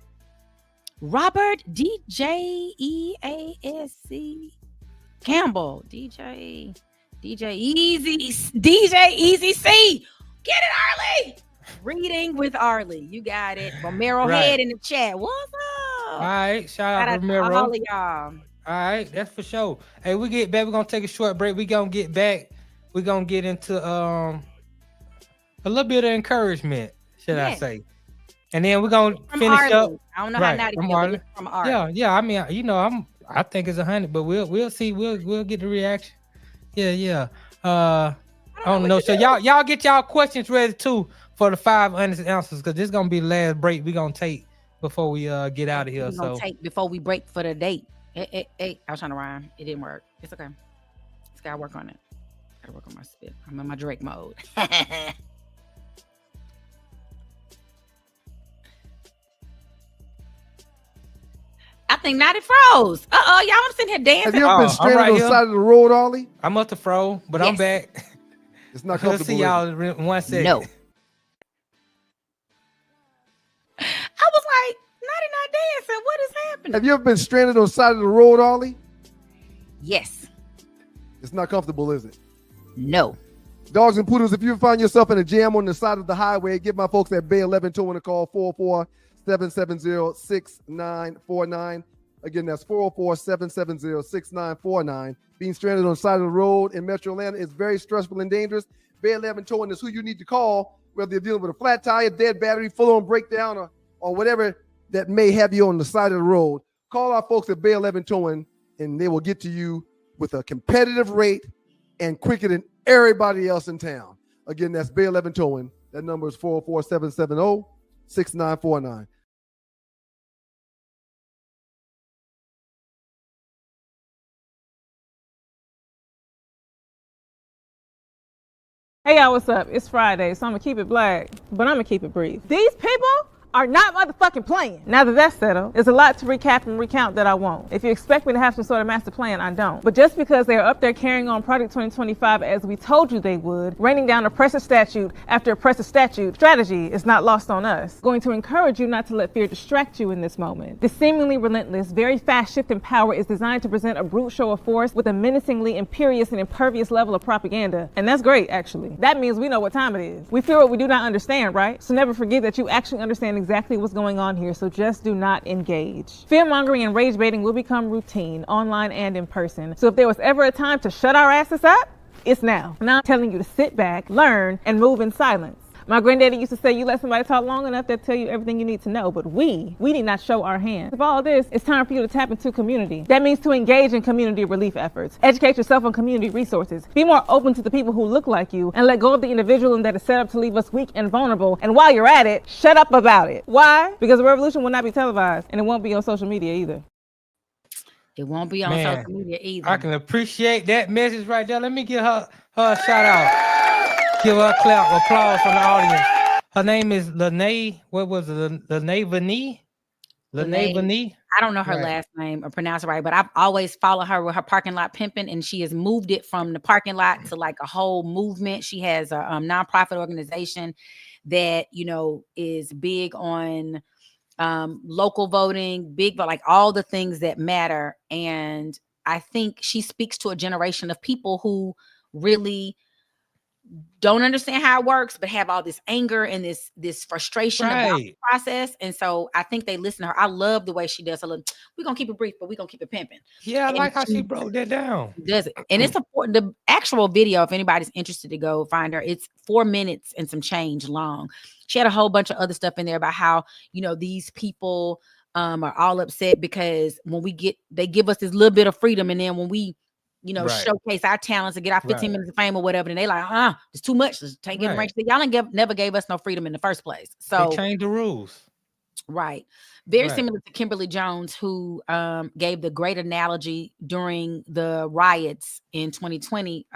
Robert DJ EASC Campbell DJ Easy C. Get it, Arle. Reading with Arle. You got it. Romero Head in the chat. What's up? All right. Shout out Romero. All of y'all. All right, that's for sure. Hey, we get back. We're gonna take a short break. We're gonna get back. We're gonna get into a little bit of encouragement, should I say. And then we're gonna finish up. I don't know how not from Arle. Yeah. I mean, you know, I think it's 100, but we'll see. We'll get the reaction. Yeah. I don't know. So y'all get y'all questions ready too for the 5 honest answers, because this is gonna be the last break we're gonna take before we get out of here. We're gonna take before we break for the date. Hey, I was trying to rhyme. It didn't work. It's okay. Just gotta work on it. Gotta work on my spit. I'm in my Drake mode. I think Notty froze. Y'all, I'm sitting here dancing. Have you ever been stranded on the side of the road, Arle? I must have froze, but I'm back. It's not comfortable. Let's see y'all in 1 second. No. I was like, Notty not dancing. What is happening? Have you ever been stranded on the side of the road, Arle? Yes. It's not comfortable, is it? No. Dogs and poodles, if you find yourself in a jam on the side of the highway, give my folks at Bay 11 towing a call, 44770-6949. Again, that's 404-770-6949. Being stranded on the side of the road in Metro Atlanta is very stressful and dangerous. Bay 11 towing is who you need to call whether you're dealing with a flat tire, dead battery, full-on breakdown, or whatever that may have you on the side of the road, call our folks at Bay 11 Towing, and they will get to you with a competitive rate and quicker than everybody else in town. Again, that's Bay 11 Towing. That number is 404-770-6949. Hey y'all, what's up? It's Friday, so I'm gonna keep it black, but I'm gonna keep it brief. These people are not motherfucking playing. Now that that's settled, there's a lot to recap and recount that I won't. If you expect me to have some sort of master plan, I don't. But just because they're up there carrying on Project 2025 as we told you they would, raining down oppressive statute after oppressive statute, strategy is not lost on us. Going to encourage you not to let fear distract you in this moment. This seemingly relentless, very fast shift in power is designed to present a brute show of force with a menacingly imperious and impervious level of propaganda. And that's great, actually. That means we know what time it is. We fear what we do not understand, right? So never forget that you actually understand exactly what's going on here, so just do not engage. Fear-mongering and rage baiting will become routine, online and in person. So if there was ever a time to shut our asses up, it's now. Now I'm telling you to sit back, learn, and move in silence. My granddaddy used to say, you let somebody talk long enough, they'll tell you everything you need to know. But we need not show our hand. Of all this, it's time for you to tap into community. That means to engage in community relief efforts. Educate yourself on community resources. Be more open to the people who look like you, and let go of the individualism that is set up to leave us weak and vulnerable. And while you're at it, shut up about it. Why? Because the revolution will not be televised, and it won't be on social media either. It won't be on social media either. I can appreciate that message right there. Let me give her a shout out. Give her a clap, applause from the audience. Her name is Lene. What was it? Lene Vani? Lene Vani? I don't know her last name or pronounce it right, but I've always followed her with her parking lot pimping, and she has moved it from the parking lot to like a whole movement. She has a nonprofit organization that, you know, is big on local voting, big, but like all the things that matter. And I think she speaks to a generation of people who really don't understand how it works, but have all this anger and this frustration about the process. And so I think they listen to her. I love the way she does. We're gonna keep it brief, but we're gonna keep it pimping. Yeah, I like how she broke that down. Does it? And it's important. The actual video, if anybody's interested to go find her, it's 4 minutes and some change long. She had a whole bunch of other stuff in there about how, you know, these people are all upset because when they give us this little bit of freedom, and then when we, you know, showcase our talents and get our 15 minutes of fame or whatever, and they like, it's too much. Let's take it right. Y'all never gave us no freedom in the first place. So they changed the rules. Right. Very similar to Kimberly Jones, who gave the great analogy during the riots in 2020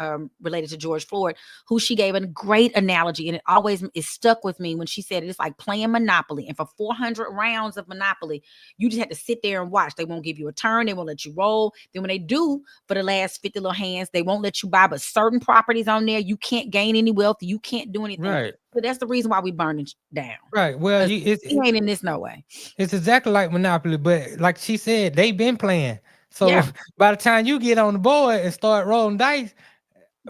related to George Floyd, who she gave a great analogy. And it always is stuck with me when she said it's like playing Monopoly. And for 400 rounds of Monopoly, you just have to sit there and watch. They won't give you a turn. They won't let you roll. Then when they do, for the last 50 little hands, they won't let you buy but certain properties on there. You can't gain any wealth. You can't do anything. Right. But that's the reason why we burn it down. Right. Well, it ain't in this no way. It's exactly like Monopoly, but like she said, they've been playing. So by the time you get on the board and start rolling dice,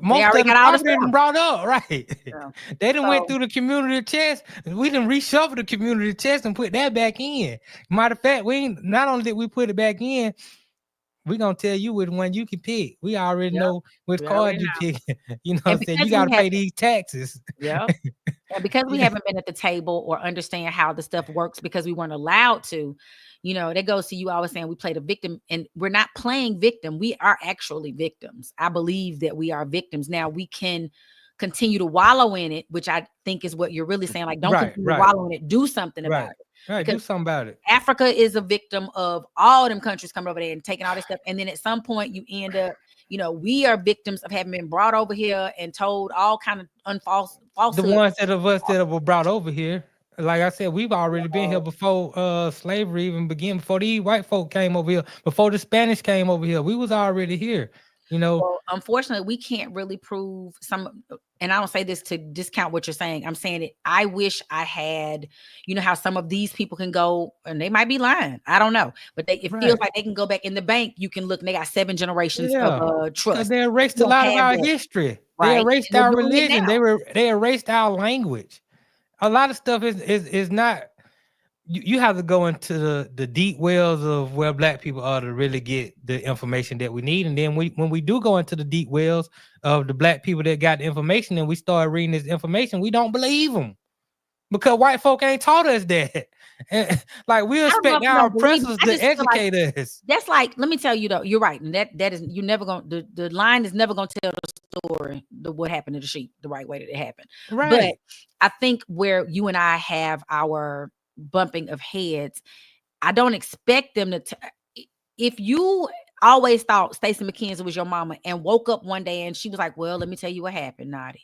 most of them already been brought up, right? Yeah. They done went through the community chest. We done reshuffled the community chest and put that back in. Matter of fact, not only did we put it back in, we're gonna tell you which one you can pick. We already know which card you pick. You know what I'm saying? You gotta pay these taxes. Yeah. And because we haven't been at the table or understand how the stuff works because we weren't allowed to, you know, that goes to you always saying we play the victim, and we're not playing victim. We are actually victims. I believe that we are victims. Now we can continue to wallow in it, which I think is what you're really saying. Like, don't continue to wallow in it. Do something about it. Right, do something about it. Africa is a victim of all them countries coming over there and taking all this stuff. And then at some point you end up, you know, we are victims of having been brought over here and told all kind of false. The ones that were brought over here. Like I said, we've already been here before slavery even began, before the white folk came over here, before the Spanish came over here. We was already here. You know, well, unfortunately, we can't really prove some, and I don't say this to discount what you're saying. I'm saying it. I wish I had, you know, how some of these people can go, and they might be lying. I don't know, but it feels like they can go back in the bank. You can look, and they got 7 generations of trust. They erased a lot of our history. Right? They erased our religion. They erased our language. A lot of stuff is not. You have to go into the deep wells of where Black people are to really get the information that we need. And then when we do go into the deep wells of the Black people that got the information and we start reading this information, we don't believe them. because white folk ain't taught us that. And, like we I don't know expect if you our don't believe me. principals I to just feel like educate us. that's like, let me tell you though, you're right. And that is, you never gonna, the line is never gonna tell the story, what happened to the sheep the right way that it happened. But Right. I think where you and I have our bumping of heads, I don't expect them to if you always thought Stacey McKenzie was your mama and woke up one day and she was like, well, let me tell you what happened, Notty.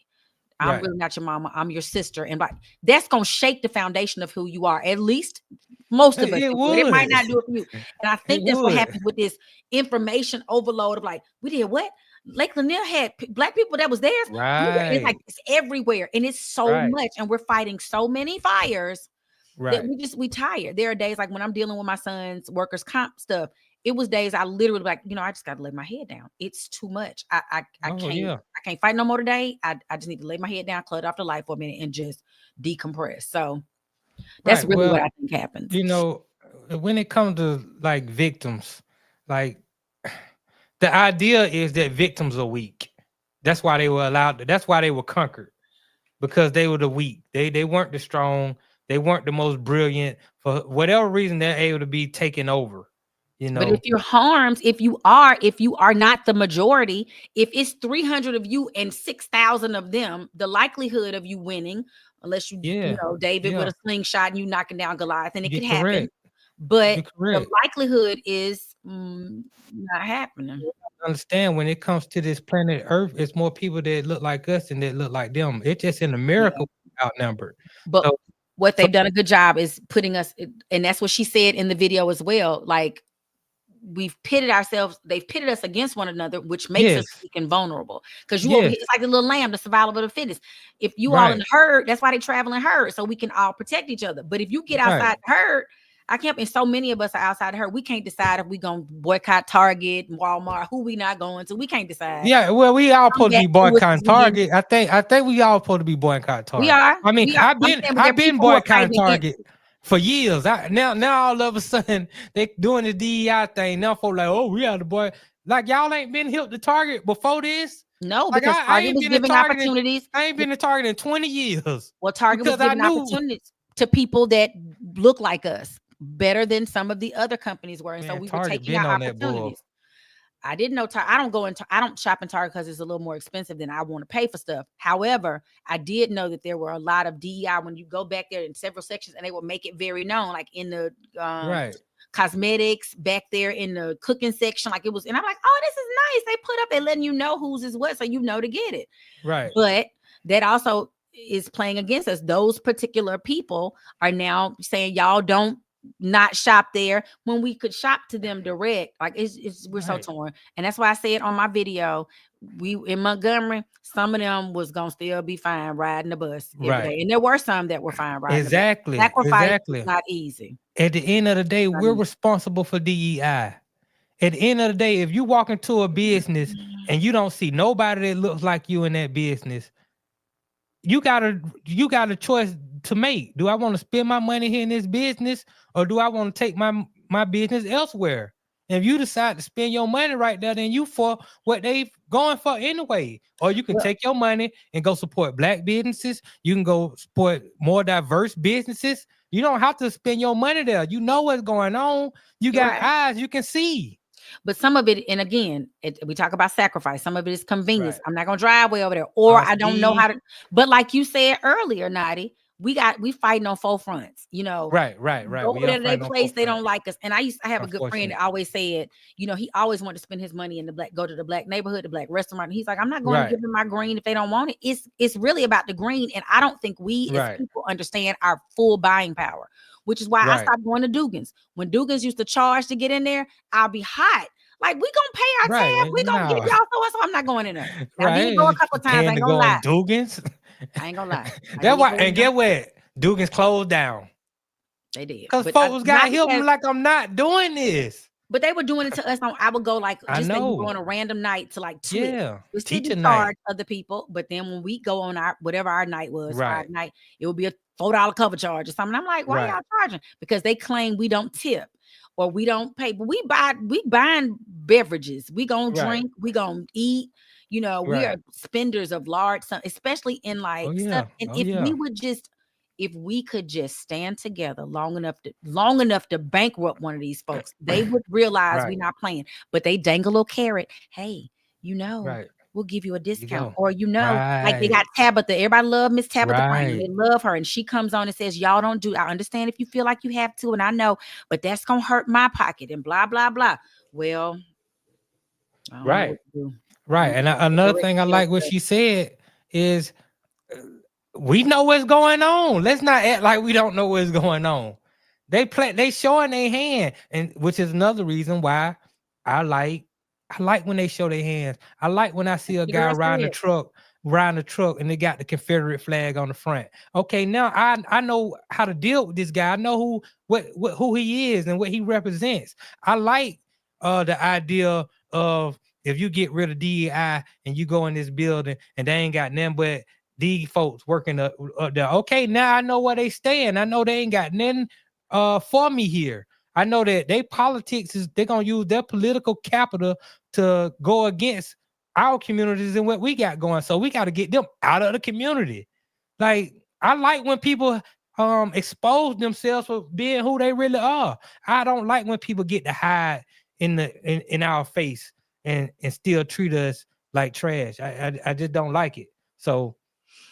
I'm Right. really not your mama. I'm your sister. And like, that's going to shake the foundation of who you are. At least most of us. It It might would. not do it for you. And I think It that's what would. happens with this information overload of like, we did what? Lake Lanier had black people that was theirs. It's Right. like it's everywhere. And it's so Right. much. And we're fighting so many fires that Right. we tired. There are days like when I'm dealing with my son's workers' comp stuff. It was days I literally like, I just got to lay my head down. It's too much. I Oh, yeah. I can't fight no more today. I just need to lay my head down, cut off the light for a minute, and just decompress. So that's Right. really what Well, I think happens. When it comes to like victims, like the idea is that victims are weak. That's why they were allowed. That's why they were conquered, because they were the weak. They weren't the strong. They weren't the most brilliant. For whatever reason, they're able to be taken over. But if you're harmed, if you are not the majority, if it's 300 of you and 6,000 of them, the likelihood of you winning, unless you David with a slingshot and you knocking down Goliath, and it could happen, but the likelihood is not happening. Understand, when it comes to this planet Earth, it's more people that look like us than that look like them. It's just in America outnumbered. But what they've done a good job is putting us, and that's what she said in the video as well. Like, they've pitted us against one another, which makes us weak and vulnerable. Because it's like the little lamb, the survival of the fittest. If you all in the herd, that's why they travel in herds, so we can all protect each other. But if you get outside the herd, I can't. And so many of us are outside the herd. We can't decide if we gonna boycott Target, Walmart, who we not going to. We can't decide. Yeah, well, we all supposed to be boycotting Target. I think we all supposed to be boycotting Target. We are. I mean, I've been boycotting Target for years. Now all of a sudden they doing the DEI thing. Now folks like, oh, we are the boy. Like, y'all ain't been hit to Target before this. No, because Target was giving opportunities. I ain't been to Target in 20 years. Well, Target was giving opportunities to people that look like us better than some of the other companies were, and so we were taking our opportunities. I didn't know. I don't shop in Target because it's a little more expensive than I want to pay for stuff. However, I did know that there were a lot of DEI when you go back there in several sections, and they will make it very known, like in the cosmetics back there in the cooking section, like it was. And I'm like, oh, this is nice. They put up, they're letting you know whose is what, so you know to get it. Right. But that also is playing against us. Those particular people are now saying y'all don't not shop there when we could shop to them direct. Like we're so torn. And that's why I said on my video, we in Montgomery, some of them was gonna still be fine riding the bus every day. And there were some that were fine riding exactly the bus. Sacrifice is not easy. At the end of the day, we're responsible for DEI. At the end of the day, if you walk into a business and you don't see nobody that looks like you in that business, you got a choice to make. Do I want to spend my money here in this business, or do I want to take my business elsewhere? And if you decide to spend your money right there, then you for what they going for anyway. Or you can take your money and go support Black businesses. You can go support more diverse businesses. You don't have to spend your money there. You know what's going on. You got eyes, you can see. But some of it, and again, we talk about sacrifice. Some of it is convenience. I'm not gonna drive way over there, or I don't know how to. But like you said earlier, Notty, we fighting on four fronts. Right. Over there to their place, they don't like us. And I have a good friend that always said, he always wanted to spend his money in go to the Black neighborhood, the Black restaurant. And he's like, I'm not going to give them my green if they don't want it. It's really about the green, and I don't think we as people understand our full buying power. Which is why I stopped going to Dugan's. When Dugan's used to charge to get in there, I'll be hot. Like, we gonna pay our tab. We gonna give y'all so I'm not going in there. Now, I did go a couple of times. I ain't gonna lie. Dugan's. I ain't gonna lie. That's why. And get what? Dugan's closed down. They did. Because folks got help me like I'm not doing this. But they were doing it to us. I would go like just say you go on a random night to like Twitch. Yeah, we still charge other people, but then when we go on our whatever our night was, Friday night, it would be a $4 cover charge or something. I'm like, why y'all charging? Because they claim we don't tip or we don't pay, but we buying beverages. We gonna drink, we gonna eat. We are spenders of large, especially in like stuff. And if we would just if we could just stand together long enough to bankrupt one of these folks, they would realize we're not playing. But they dangle a little carrot. Hey, we'll give you a discount. Or like they got Tabitha. Everybody love Miss Tabitha Franklin. They love her. And she comes on and says, y'all don't do, I understand if you feel like you have to, and I know, but that's gonna hurt my pocket and blah, blah, blah. Well, right. And another thing I like what she said is we know what's going on. Let's not act like we don't know what's going on. They showing their hand, and which is another reason why I like when they show their hands. I like when I see a guy riding the truck, and they got the Confederate flag on the front. Okay, now I know how to deal with this guy. I know who he is and what he represents. I like the idea of if you get rid of DEI and you go in this building and they ain't got nothing but these folks working up there. Okay, now I know where they stand. I know they ain't got nothing for me here. I know that they politics they're gonna use their political capital to go against our communities and what we got going. So we got to get them out of the community. Like, I like when people expose themselves for being who they really are. I don't like when people get to hide in our face and still treat us like trash. I just don't like it. So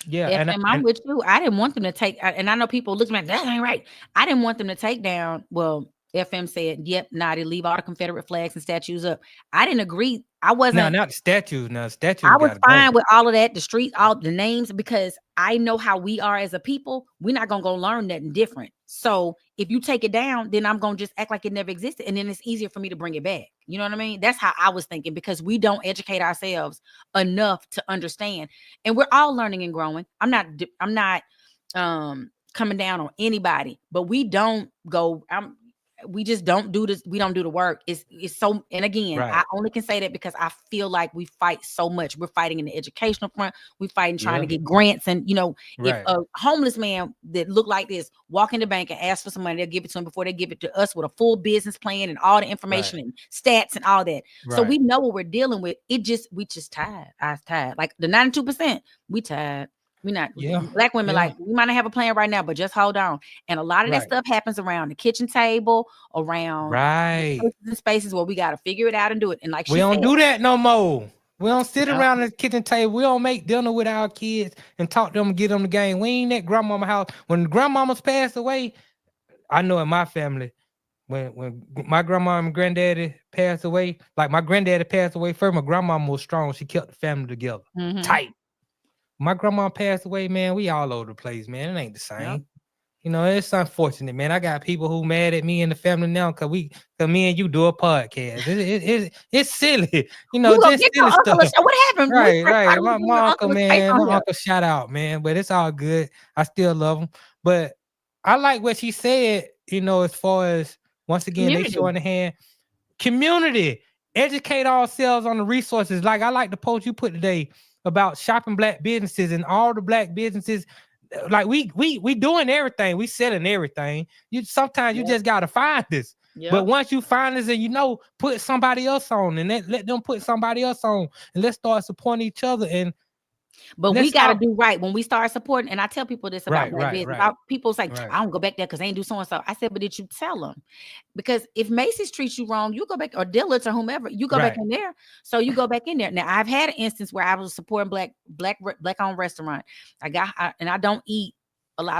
yeah, and I'm with you. I didn't want them to take, and I know people looking at that ain't right. I didn't want them to take down. Well, FM said, "Yep, they leave all the Confederate flags and statues up." I didn't agree. I wasn't. No, not statues. No, statues. I was fine with all of that, the street, all the names, because I know how we are as a people. We're not gonna go learn nothing different. So if you take it down, then I'm gonna just act like it never existed, and then it's easier for me to bring it back. You know what I mean? That's how I was thinking, because we don't educate ourselves enough to understand, and we're all learning and growing. I'm not coming down on anybody, but we don't go. We just don't do this. We don't do the work. It's so, and again, I only can say that because I feel like we fight so much. We're fighting in the educational front. We're fighting trying to get grants. And, if a homeless man that look like this walk in the bank and ask for some money, they'll give it to him before they give it to us with a full business plan and all the information and stats and all that. So we know what we're dealing with. We just tired. I was tired. Like the 92%, we tired. We're not Black women, like we might not have a plan right now, but just hold on. And a lot of that stuff happens around the kitchen table, around the spaces where we got to figure it out and do it. And like we don't do that no more. We don't sit around the kitchen table. We don't make dinner with our kids and talk to them and get them the game. We ain't at grandmama house. When grandmamas passed away, I know in my family, when my grandma and granddaddy passed away, like my granddaddy passed away first, my grandmama was strong. She kept the family together, tight. My grandma passed away, man. We all over the place, man. It ain't the same. It's unfortunate, man. I got people who mad at me and the family now because me and you do a podcast. It's silly, just silly stuff. What happened? Right. My uncle, man. My uncle, shout out, man. But it's all good. I still love him. But I like what she said. As far as once again they showing the hand, community, educate ourselves on the resources. Like I like the post you put today about shopping Black businesses and all the Black businesses. Like we doing everything. We selling everything. Sometimes you just gotta find this. But once you find this and put somebody else on and let them put somebody else on and let's start supporting each other. But we got to do right when we start supporting. And I tell people this about Black business. People say, I don't go back there because they ain't do so-and-so. I said, but did you tell them? Because if Macy's treats you wrong, you go back, or Dillard's or whomever, you go back in there. So you go back in there. Now, I've had an instance where I was supporting Black-owned restaurant. I don't eat I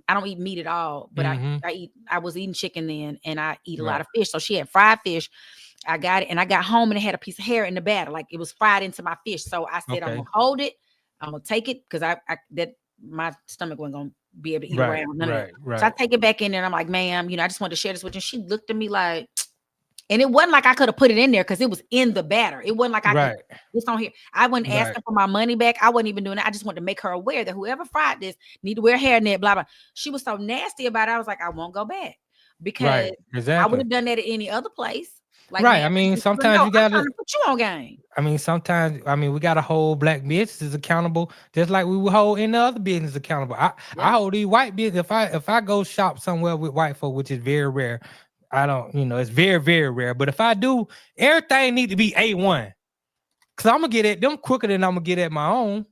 don't eat meat at all, but I was eating chicken then, and I eat a lot of fish. So she had fried fish. I got it, and I got home and it had a piece of hair in the batter, like it was fried into my fish. So I said, I'm gonna hold it. I'm gonna take it because my stomach wasn't gonna be able to eat around none of that. So I take it back in there and I'm like, ma'am, I just wanted to share this with you. She looked at me like, and it wasn't like I could have put it in there because it was in the batter. It wasn't like I could this on here. I wasn't asking for my money back. I wasn't even doing that. I just wanted to make her aware that whoever fried this need to wear hairnet, blah blah. She was so nasty about it. I was like, I won't go back because I would have done that at any other place. Like, I mean, sometimes you gotta put you on game. I mean, sometimes we gotta hold Black businesses accountable, just like we would hold any other business accountable. I hold these white business. If I go shop somewhere with white folk, which is very rare, I don't, it's very, very rare. But if I do, everything need to be A1. Cause I'm gonna get at them quicker than I'm gonna get at my own.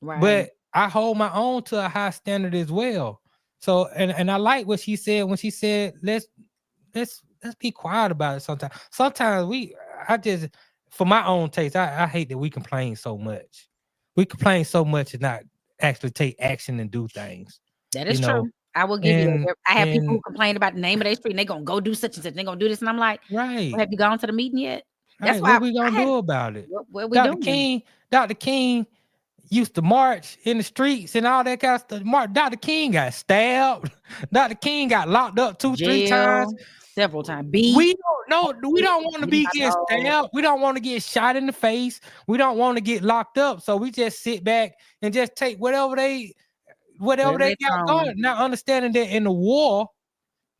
But I hold my own to a high standard as well. So and I like what she said when she said let's be quiet about it sometimes. Sometimes for my own taste, I hate that we complain so much. We complain so much and not actually take action and do things. That is true. I will give you that. I have people who complain about the name of their street and they're gonna go do such and such, they're gonna do this. And I'm like, right. Well, have you gone to the meeting yet? That's right. why What we gonna do about it? What we doing? Dr. King used to march in the streets and all that kind of stuff. Dr. King got stabbed. Dr. King got locked up 2-3 times. Several times. We don't want to be getting stabbed. We don't want to get shot in the face. We don't want to get locked up. So we just sit back and just take whatever they got going. Now understanding that in the war,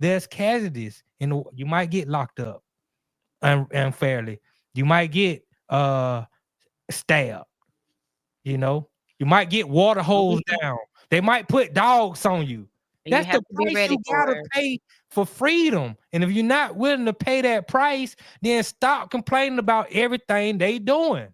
there's casualties. You might get locked up unfairly. You might get stabbed. You know, you might get water hosed down. They might put dogs on you. That's the price you gotta pay for freedom. And if you're not willing to pay that price, then stop complaining about everything they doing.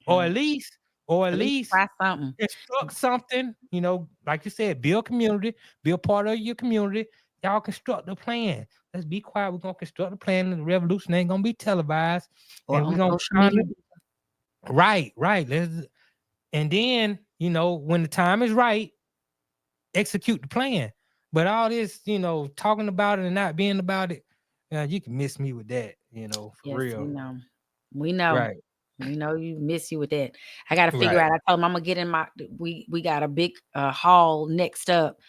Or at least try something. Construct something, you know, like you said, build community, be a part of your community. Y'all construct the plan. Let's be quiet. We're gonna construct the plan, and the revolution ain't gonna be televised. And we're gonna right. And then, you know, when the time is right, execute the plan. But all this, you know, talking about it and not being about it, you can miss me with that, you know, for real. We know. Right. We know you miss you with that. I got to figure out. I told him I'm gonna get in we got a big haul next up,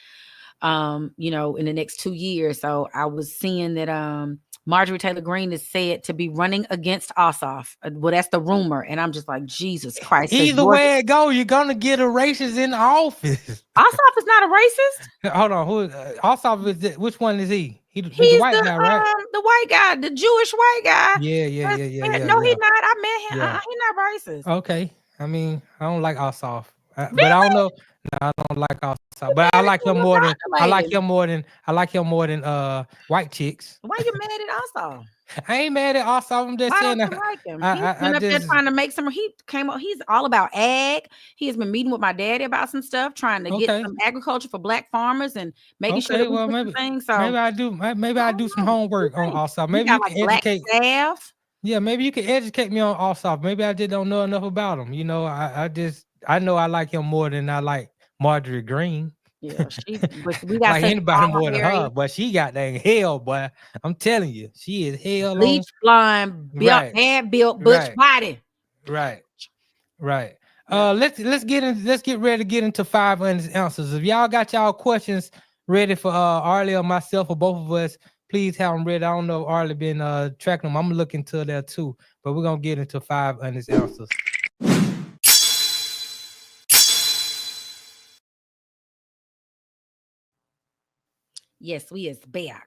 you know, in the next 2 years. So I was seeing that Marjorie Taylor Greene is said to be running against Ossoff. Well, that's the rumor. And I'm just like, Jesus Christ. Either way it go, you're going to get a racist in office. Ossoff is not a racist? Hold on. Ossoff, which one is he? He's the white guy, right? The white guy, the Jewish white guy. Yeah. No, he's not. I met him. Yeah. He's not racist. Okay. I mean, I don't like Ossoff. But I don't know. No, I don't like Ossoff. But I like him more than white chicks. Why you mad at Ossoff? I ain't mad at Ossoff. I'm just saying that. Like him. He went up there trying to make some. He came up. He's all about ag. He has been meeting with my daddy about some stuff, trying to get some agriculture for black farmers and making sure that we put things. So maybe I do some homework on Ossoff. Maybe you can educate staff. Yeah, maybe you can educate me on Ossoff. Maybe I just don't know enough about him. You know, I know I like him more than I like Marjorie Greene. Yeah, but we got like anybody more than her, but she got dang hell, boy. I'm telling you, she is hell. Bleach blonde, built, butch body. Right. Let's get ready to get into 5 answers. If y'all got y'all questions ready for Arle or myself or both of us, please have them ready. I don't know if Arle been tracking them. I'm gonna look into that too, but we're gonna get into 5 answers. Yes, we is back.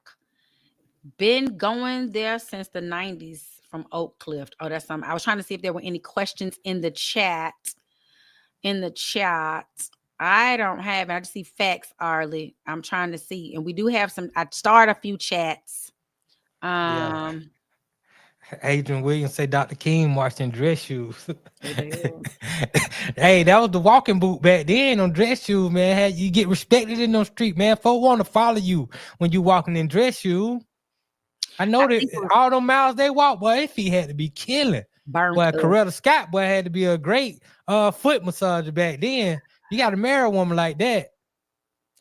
Been going there since the 90s from Oak Cliff. Oh, that's something. I was trying to see if there were any questions in the chat. I don't have it. I just see facts, Arle. I'm trying to see. And we do have some. I started a few chats. Adrian Williams say Dr. King marched in dress shoes. Hey, that was the walking boot back then on dress shoes, man. You get respected in those streets, man. Folks want to follow you when you walking in dress shoes. I know that all them miles they walk, boy, their feet had to be killing. Boy, Coretta Scott, boy, had to be a great foot massager back then. You got to marry a woman like that.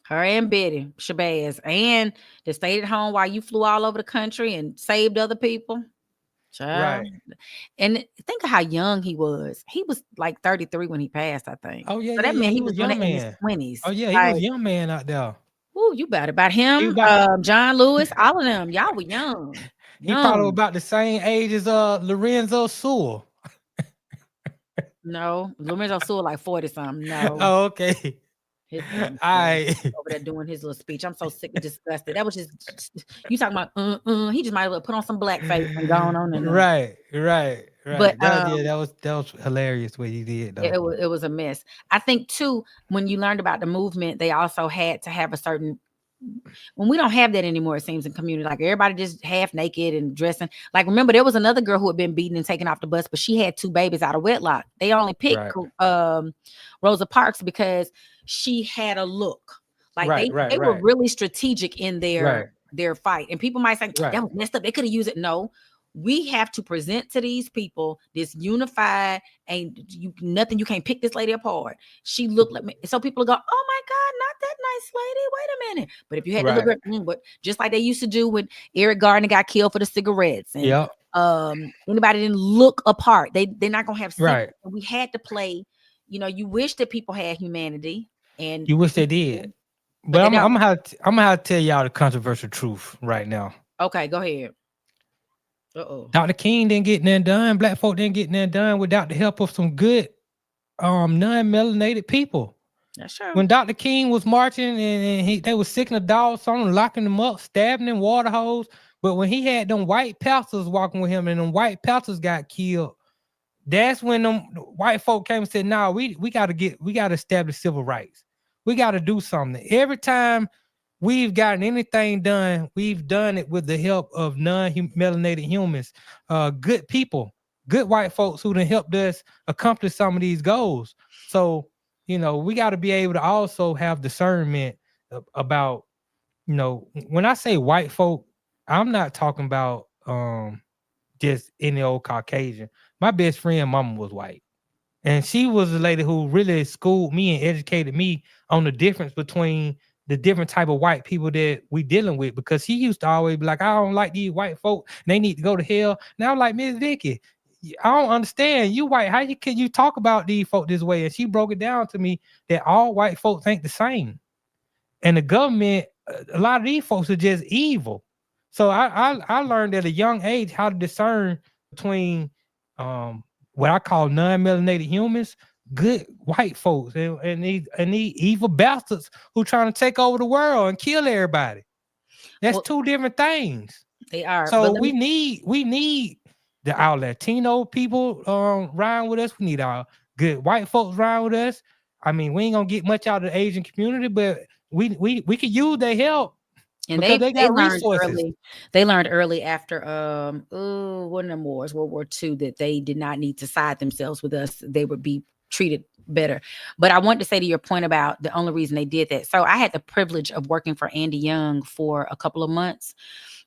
Her and Betty Shabazz, and they stayed at home while you flew all over the country and saved other people. Right. And think of how young he was. He was like 33 when he passed, I think. Oh, yeah. So that meant he was young in his 20s. Oh, yeah, he was a young man out there. Ooh, you better about him. John Lewis, all of them. Y'all were young. He probably about the same age as Lorenzo Sewell. No, Lorenzo Sewell like 40 something. No. Oh, okay. Over there doing his little speech. I'm so sick and disgusted. That was just you talking about he just might as well put on some blackface and gone on and right. But that was hilarious what he did though. It was a mess. I think too, when you learned about the movement, they also had to have a certain when we don't have that anymore, it seems in community, like everybody just half naked and dressing. Like, remember, there was another girl who had been beaten and taken off the bus, but she had 2 babies out of wedlock. They only picked Rosa Parks because she had a look. Like Right, they were right, really strategic in right, their fight. And people might say that right. was messed up. They could have used it. No, we have to present to these people this unified, and nothing, you can't pick this lady apart. She looked like me. So people go, oh my God, not that nice lady. Wait a minute. But if you had to look at, but just like they used to do when Eric Gardner got killed for the cigarettes, and Yep. anybody didn't look apart. They're not gonna have Right. we had to play, you wish that people had humanity, and You wish they did. But they I'm don't. gonna have to tell y'all the controversial truth right now. Okay, go ahead. Dr. King didn't get nothing done. Black folk didn't get nothing done without the help of some good non-melanated people. That's true. When Dr. King was marching and they was sicking the dogs on him, locking them up, stabbing them, water hose. But when he had them white pastors walking with him and them white pastors got killed, that's when them white folk came and said, "No, we gotta establish civil rights. We gotta do something." Every time we've gotten anything done, we've done it with the help of non-melanated humans, good people, good white folks who done helped us accomplish some of these goals. So, we got to be able to also have discernment about, when I say white folk, I'm not talking about just any old Caucasian. My best friend mama was white. And she was a lady who really schooled me and educated me on the difference between the different type of white people that we dealing with, because he used to always be like, I don't like these white folk. They need to go to hell. Now I'm like, Miss Vicky, I don't understand. You white, can you talk about these folk this way? And she broke it down to me that all white folk think the same. And the government, a lot of these folks are just evil. So I learned at a young age how to discern between what I call non-melanated humans, good white folks, and these evil bastards who trying to take over the world and kill everybody. That's two different things. They are. So we need our Latino people riding with us. We need our good white folks riding with us. I mean, we ain't gonna get much out of the Asian community, but we could use their help. And they got learned resources. early. They learned early after one of them wars, World War II, that they did not need to side themselves with us. They would be treated better. But I want to say to your point about the only reason they did that. So I had the privilege of working for Andy Young for a couple of months.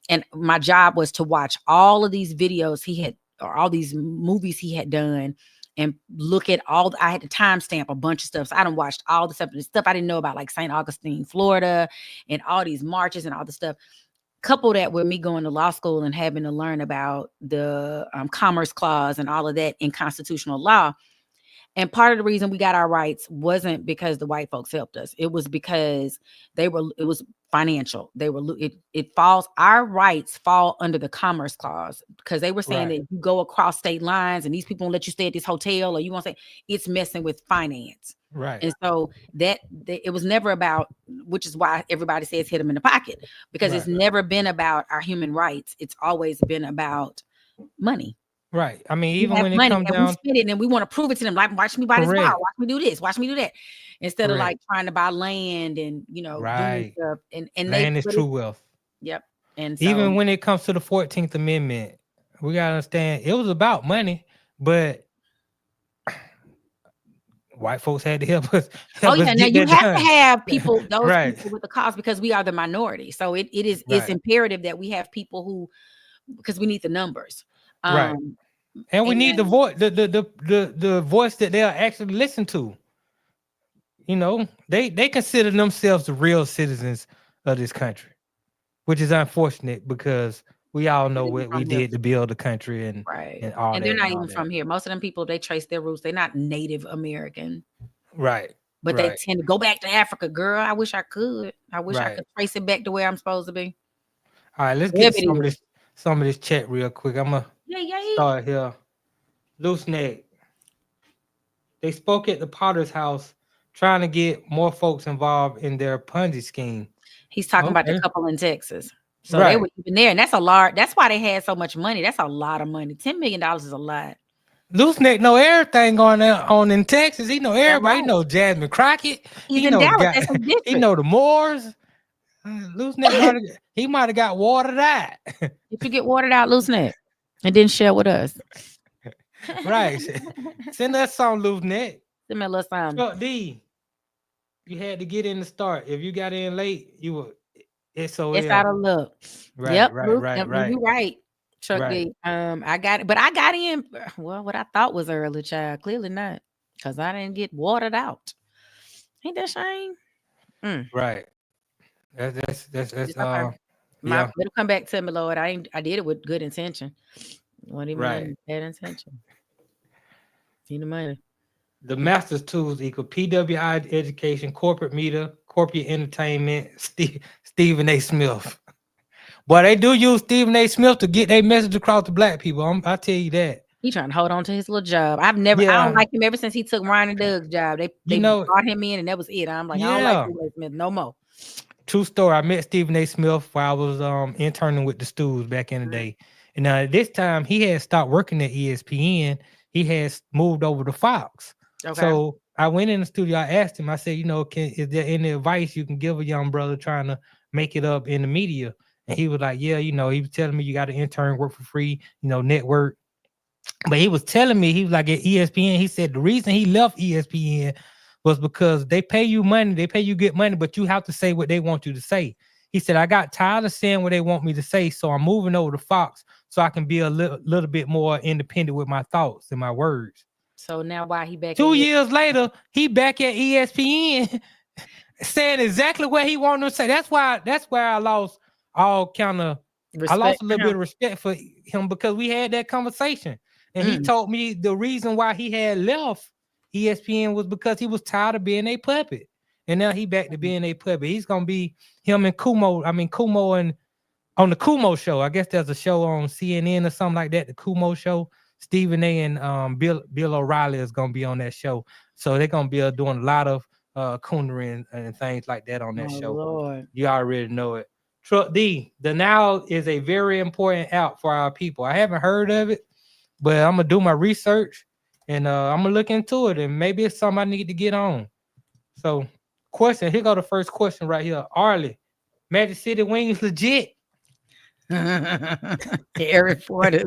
And my job was to watch all of these videos he had, or all these movies he had done, and look at I had to timestamp a bunch of stuff. So I done watched all the stuff I didn't know about, like St. Augustine, Florida, and all these marches and all the stuff. Couple that with me going to law school and having to learn about the Commerce Clause and all of that in constitutional law. And part of the reason we got our rights wasn't because the white folks helped us. It was because it was financial. Our rights fall under the Commerce Clause, because they were saying that you go across state lines and these people won't let you stay at this hotel, or you want to say it's messing with finance. Right. And so it was never about, which is why everybody says hit them in the pocket, because it's never been about our human rights. It's always been about money. Right. I mean, even when it comes down, we spend it and we want to prove it to them. Like, watch me buy this car, watch me do this, watch me do that, instead of like trying to buy land and doing stuff. And land is true wealth. Yep. And so, even when it comes to the 14th Amendment, we gotta understand it was about money, but white folks had to help us. Now you have to have people, those people with the cause, because we are the minority. So it's imperative that we have people who, because we need the numbers. And we need the voice, the voice that they'll actually listen to. They consider themselves the real citizens of this country, which is unfortunate, because we all know what we did to build the country and all that. And they're not even from here. Most of them people, they trace their roots. They're not Native American. Right. But they tend to go back to Africa. Girl, I wish I could. I wish I could trace it back to where I'm supposed to be. All right, let's get some of this chat real quick. I'm gonna start here. Loose neck. They spoke at the Potter's house trying to get more folks involved in their Ponzi scheme. He's talking about the couple in Texas. So they were even there. And that's why they had so much money. That's a lot of money. $10 million is a lot. Loose neck know everything going on in Texas. He know everybody. He know Jasmine Crockett. He's in Dallas. He know the Moors. Loose neck he might have got watered out. If you get watered out, loose neck, and then share with us. Right. Send us some, loose neck. Send me a little something. Chuck D. You had to get in the start. If you got in late, you were It's SOL. out of luck. Right, Yep, right, Ruth, right, and right, you right, Chuck right. D. I got it, but I got in. Well, what I thought was early, child. Clearly not, because I didn't get watered out. Ain't that shame? Mm. Right. That's It's okay. yeah, It'll come back to me, Lord. I did it with good intention. Wasn't even right. none bad intention. Need the money. The master's tools equal PWI education, corporate media, corporate entertainment, Stephen A. Smith. Boy, they do use Stephen A. Smith to get their message across to black people. I tell you that. He trying to hold on to his little job. I don't Yeah, like him ever since he took Ryan and Doug's job. you They know, brought him in and that was it. I'm like, I don't like yeah. Will Smith no more. True story. I met Stephen A. Smith while I was interning with the Stews back in the Mhm. day. And this time he had stopped working at ESPN. He has moved over to Fox. Okay. So I went in the studio. I asked him, I said, is there any advice you can give a young brother trying to make it up in the media? And he was like, yeah, he was telling me you got to intern, work for free, network. But he was telling me, he was like at ESPN, he said the reason he left ESPN was because they pay you money, they pay you good money, but you have to say what they want you to say. He said, I got tired of saying what they want me to say, so I'm moving over to Fox so I can be a little bit more independent with my thoughts and my words. So now why he back 2 at years later, he back at ESPN saying exactly what he wanted to say. That's why I lost all kind of I lost respect a for little bit him? of respect for him because we had that conversation. And he Mm. told me the reason why he had left ESPN was because he was tired of being a puppet. And now he back to being a puppet. He's gonna be him and Kumo and on the Kumo show. I guess there's a show on CNN or something like that, the Kumo show. Stephen A. and Bill O'Reilly is gonna be on that show. So they're gonna be doing a lot of coonery and things like that on that Oh show. Lord. You already know it. Truck D, the Now is a very important app for our people. I haven't heard of it, but I'm gonna do my research and I'm gonna look into it, and maybe it's something I need to get on. So, here go the first question right here. Arle, Magic City Wings legit? Eric Porter.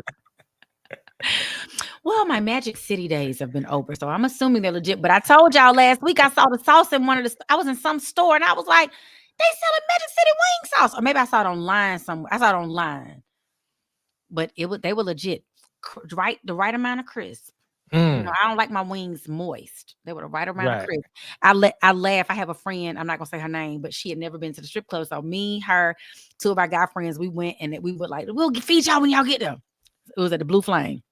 Well, my Magic City days have been over, so I'm assuming they're legit. But I told y'all last week I saw the sauce in one of the. I was in some store and I was like, they selling Magic City wing sauce, or maybe I saw it online somewhere. I saw it online, but they were legit, the right amount of crisp. I don't like my wings moist. They were the right amount of Right. crisp. I laugh. I have a friend. I'm not gonna say her name, but she had never been to the strip club. So me, her, two of our guy friends, we went and we were like, we'll feed y'all when y'all get there. It was at the Blue Flame.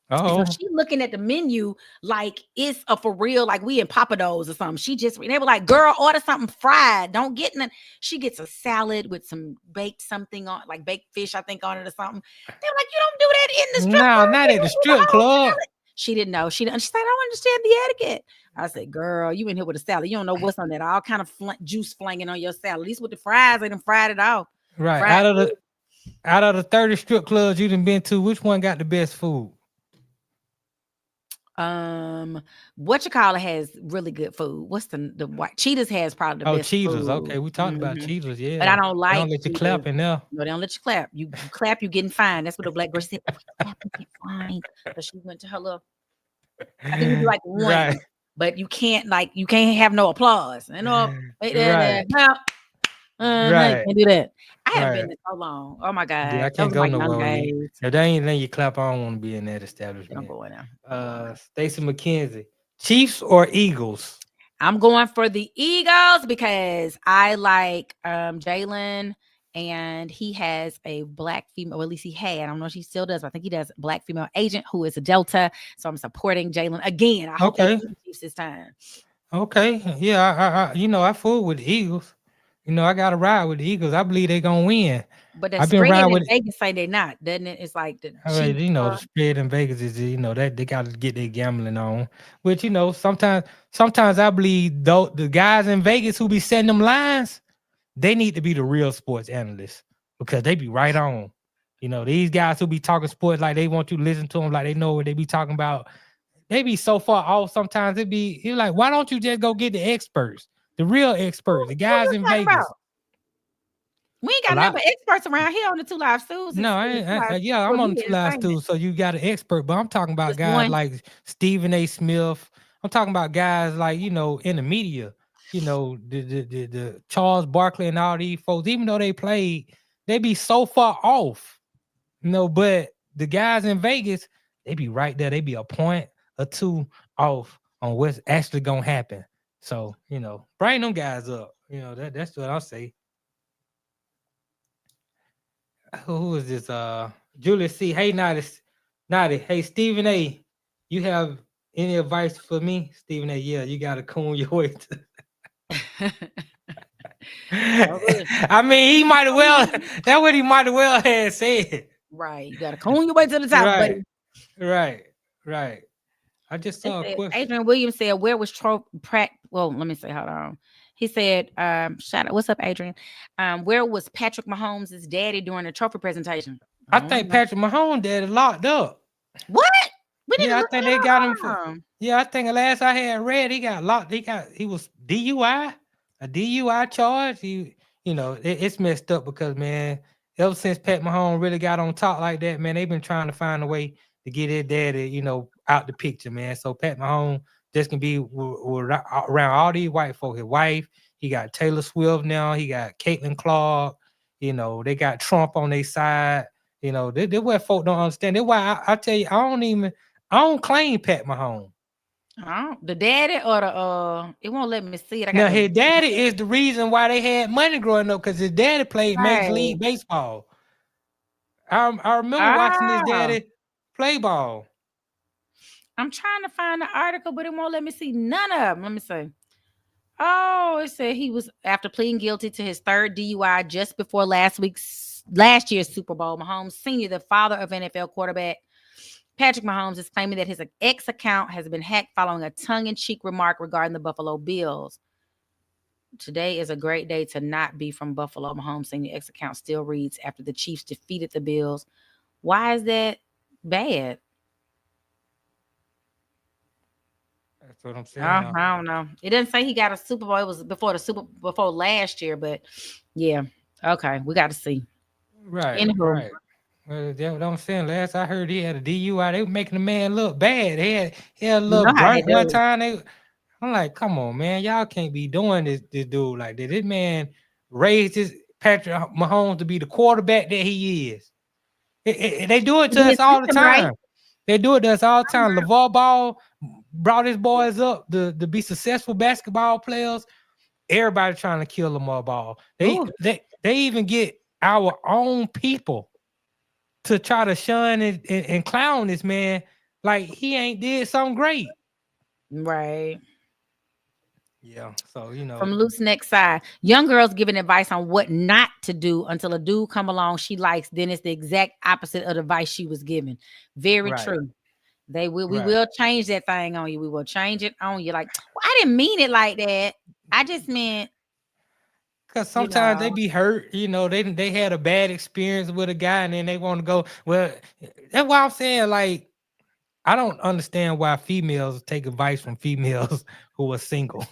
Oh, So she looking at the menu like it's a for real, like we in Papados or something. They were like, girl, order something fried. Don't get in it. She gets a salad with some baked something on, like baked fish, I think, on it or something. They were like, you don't do that in the strip club. no, not at the strip club. She didn't know. She said, I don't understand the etiquette. I said, girl, you in here with a salad. You don't know what's on that. All kind of juice flanging on your salad. At least with the fries, they done fried it off. Right. Fried Out of the 30 strip clubs you done been to, which one got the best food? What you call it has really good food. What's the white Cheetahs has probably the best Cheetahs. food. Okay, we talked about Mhm. Cheetahs, yeah. But I don't They like don't let you clap Cheetahs. in there. No, they don't let you clap. You clap, you getting fined. That's what the black girl said. If you clap, you get fined. So she went to her little. I think you do like one, Right. but you can't have no applause. Right. Can't do that. I haven't Right. been there so long. Oh my god, Yeah, I those can't are go my young nowhere. days. If there ain't anything you clap, I don't want to be in that I'm establishment. going now. Stacey McKenzie, Chiefs or Eagles? I'm going for the Eagles because I like Jalen, and he has a black female, or at least he had. I don't know if he still does, but I think he does. Black female agent who is a Delta. So I'm supporting Jalen again. I hope they beat the Chiefs this time. Okay, yeah, I fool with the Eagles. I got to ride with the Eagles. I believe they're gonna win. But the I've been spread riding in with. Vegas say they're not, doesn't it? It's like the I mean, Chiefs. the spread in Vegas is, that they got to get their gambling on. Which, sometimes I believe the guys in Vegas who be setting them lines, they need to be the real sports analysts because they be right on. These guys who be talking sports like they want you to listen to them, like they know what they be talking about. They be so far off. Sometimes you're like, why don't you just go get the experts, the real experts, the guys in Vegas? About? We ain't got none but experts around here on the Two Live Stews. No, I'm on the Two Live Stews, so you got an expert, but I'm talking about guys like Stephen A. Smith. I'm talking about guys like, in the media. the Charles Barkley and all these folks, even though they played, they be so far off. But the guys in Vegas, they be right there. They be a point or two off on what's actually gonna happen. So, bring them guys up. That's what I'll say. Who is this? Julius C. Hey, Notty. Hey, Stephen A. You have any advice for me? Stephen A. Yeah, you gotta coon your way to. I mean, he might have well. That's what he might have well had said. Right, you gotta coon your way to the top, buddy. Right. I just saw a question. Adrian Williams said, "Where was Pratt?" Well, let me say, hold on. He said, "Shout out, what's up, Adrian? Where was Patrick Mahomes' daddy during the trophy presentation?" I think Patrick Mahomes' daddy locked up. What? I think they got him for. Yeah, I think the last I had read, he got locked. He was DUI, a DUI charge. It's messed up because, man, ever since Pat Mahomes really got on top like that, man, they've been trying to find a way to get his daddy, out the picture, man. So Pat Mahomes just can be around all these white folk. His wife, he got Taylor Swift now. He got Caitlin Clark. They got Trump on their side. This what folk don't understand. That's why I tell you, I don't claim Pat Mahomes. Oh, the daddy or the it won't let me see it. Now his daddy is the reason why they had money growing up, because his daddy played Major League Baseball. I remember watching his daddy play ball. I'm trying to find the article, but it won't let me see none of them. Let me see. Oh, it said he was, after pleading guilty to his third DUI just before last year's Super Bowl. Mahomes Sr., the father of NFL quarterback Patrick Mahomes, is claiming that his X account has been hacked following a tongue-in-cheek remark regarding the Buffalo Bills. Today is a great day to not be from Buffalo. Mahomes Sr. X account still reads, after the Chiefs defeated the Bills. Why is that bad? That's what I'm saying. I don't know. It doesn't say he got a Super Bowl. It was before last year, but yeah. Okay, we got to see. Right. Well, that's what I'm saying. Last I heard, he had a DUI. They were making the man look bad. He had a little burnt one time. I'm like, come on, man. Y'all can't be doing this dude like that. This man raised his Patrick Mahomes to be the quarterback that he is. They do it to us all the time. Right? They do it to us all the time. LeVar Ball brought his boys up to be successful basketball players. Everybody trying to kill Lamar Ball. They even get our own people to try to shun and clown this man like he ain't did something great. Right. Yeah. So, From Loose Neck Side, young girls giving advice on what not to do until a dude come along she likes. Then it's the exact opposite of the advice she was given. Very true. We will change that thing on you. We will change it on you. Like, well, I didn't mean it like that. I just meant, because sometimes they be hurt. They had a bad experience with a guy, and then they want to go. Well, that's why I'm saying, like, I don't understand why females take advice from females who are single.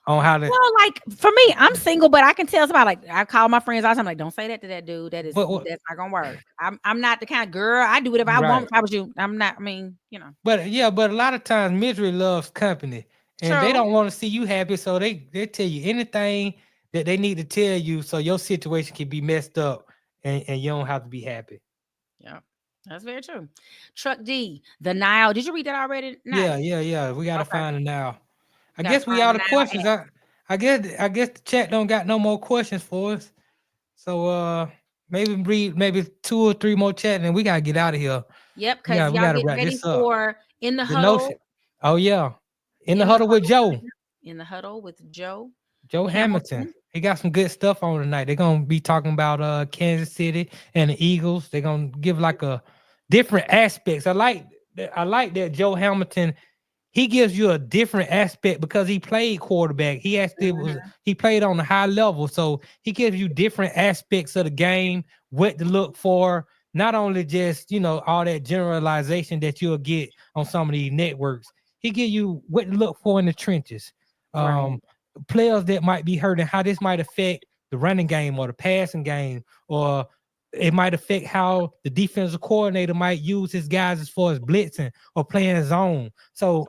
On how to, well, like, for me, I'm single, but I can tell somebody, like, I call my friends all the time, like, don't say that to that dude. That's not gonna work. I'm not the kind of girl. I do whatever I want. If I was you, I'm not. I mean, But a lot of times misery loves company, and they don't want to see you happy, so they tell you anything that they need to tell you, so your situation can be messed up, and you don't have to be happy. Yeah. That's very true. Truck D, the Nile. Did you read that already? Yeah. We gotta find it now. I guess we out of questions. I guess the chat don't got no more questions for us. So maybe read 2 or 3 more chat, and we gotta get out of here. Yep, because y'all get ready for In the Huddle. Oh yeah, In the Huddle with Joe. In the Huddle with Joe Hamilton. He got some good stuff on tonight. They're gonna be talking about Kansas City and the Eagles. They're gonna give like a different aspects. I like that Joe Hamilton. He gives you a different aspect because he played quarterback. He actually he played on a high level. So he gives you different aspects of the game, what to look for, not only just, all that generalization that you'll get on some of these networks. He gives you what to look for in the trenches. Players that might be hurt and how this might affect the running game or the passing game, or it might affect how the defensive coordinator might use his guys as far as blitzing or playing zone. So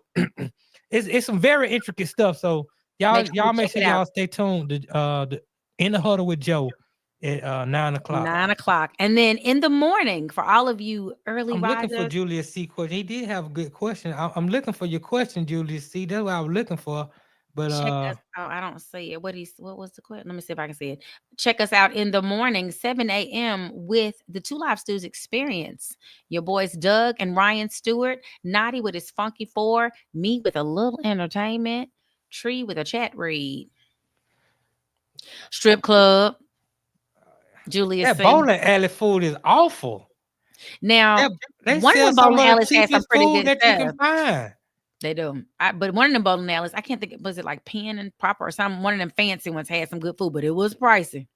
it's some very intricate stuff. So Y'all make check sure it out. y'all stay tuned. The In the Huddle with Joe at 9:00. 9:00. And then in the morning, for all of you early I'm looking for risers, Julius C. question. He did have a good question. I'm looking for your question, Julius C. That's what I was looking for. But check us out. I don't see it. What was the question? Let me see if I can see it. Check us out in the morning, 7 a.m. with the Two Live Stews Experience. Your boys Doug and Ryan Stewart, Notty with his Funky Four, me with a little entertainment, Tree with a chat read, Strip Club, Julius that C. bowling alley food is awful. Now, They one of sell the some bowling of the alleys has some cheapest pretty food good that you stuff. can find. They do. But one of them bowling alleys, I can't think, was it like Penn and Proper or something? One of them fancy ones had some good food, but it was pricey.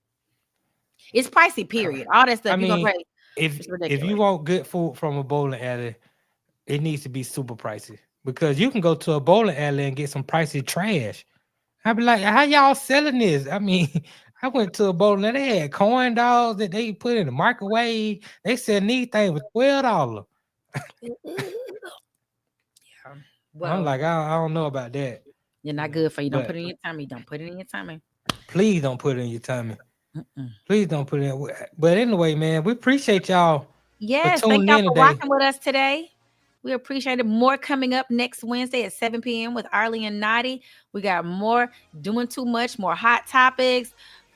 It's pricey, period. All that stuff I you're mean, gonna pay. if It's ridiculous. you want good food from a bowling alley, it needs to be super pricey because you can go to a bowling alley and get some pricey trash. I'd be like, how y'all selling this? I mean, I went to a bowling alley, they had corn dogs that they put in the microwave. They said these things was $12. Well, I'm like, I don't know about that. you're not good for you. Don't But put it in your tummy. Don't put it in your tummy. please don't put it in your tummy. Mm-mm. Please don't put it in. But anyway, man, we appreciate y'all. Yes, for thank tuning y'all in for today. watching with us today. We appreciate it. More coming up next Wednesday at 7 p.m. with Arle and Notty. We got more Doing Too Much, more hot topics,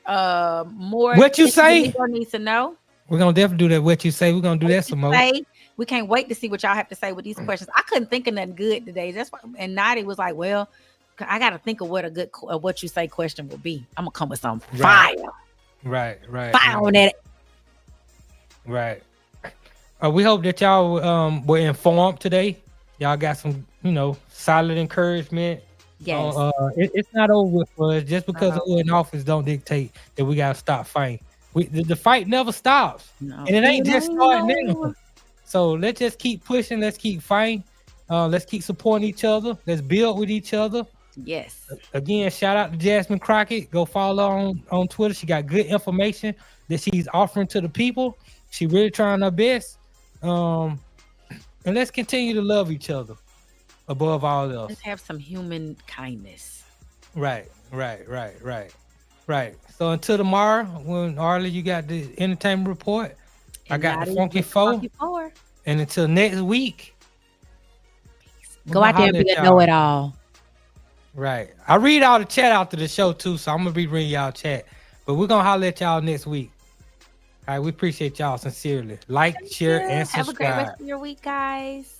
more What you things say? Nico needs to know. We're gonna definitely do that. What you say? We're gonna do that some more. We can't wait to see what y'all have to say with these questions. I couldn't think of nothing good today. That's why, and Notty was like, "Well, I got to think of what a good what you say question will be. I'm gonna come with some fire, Right. fire on that." Right. We hope that y'all were informed today. Y'all got some, solid encouragement. Yes. It's not over for us. Just because we're in office don't dictate that we gotta stop fighting. The fight never stops. No. And it ain't just starting now. So let's just keep pushing. Let's keep fighting. Let's keep supporting each other. Let's build with each other. Yes. Again, shout out to Jasmine Crockett. Go follow on Twitter. She got good information that she's offering to the people. She really trying her best. And let's continue to love each other above all else. Let's have some human kindness. Right. So until tomorrow, when Arle, you got the entertainment report. I got the Funky Four. And until next week. Go out there and be a know-it-all. Right. I read all the chat after the show too, so I'm gonna be reading y'all chat. But we're gonna holler at y'all next week. All right, we appreciate y'all sincerely. Like, share, and subscribe. Have a great rest of your week, guys.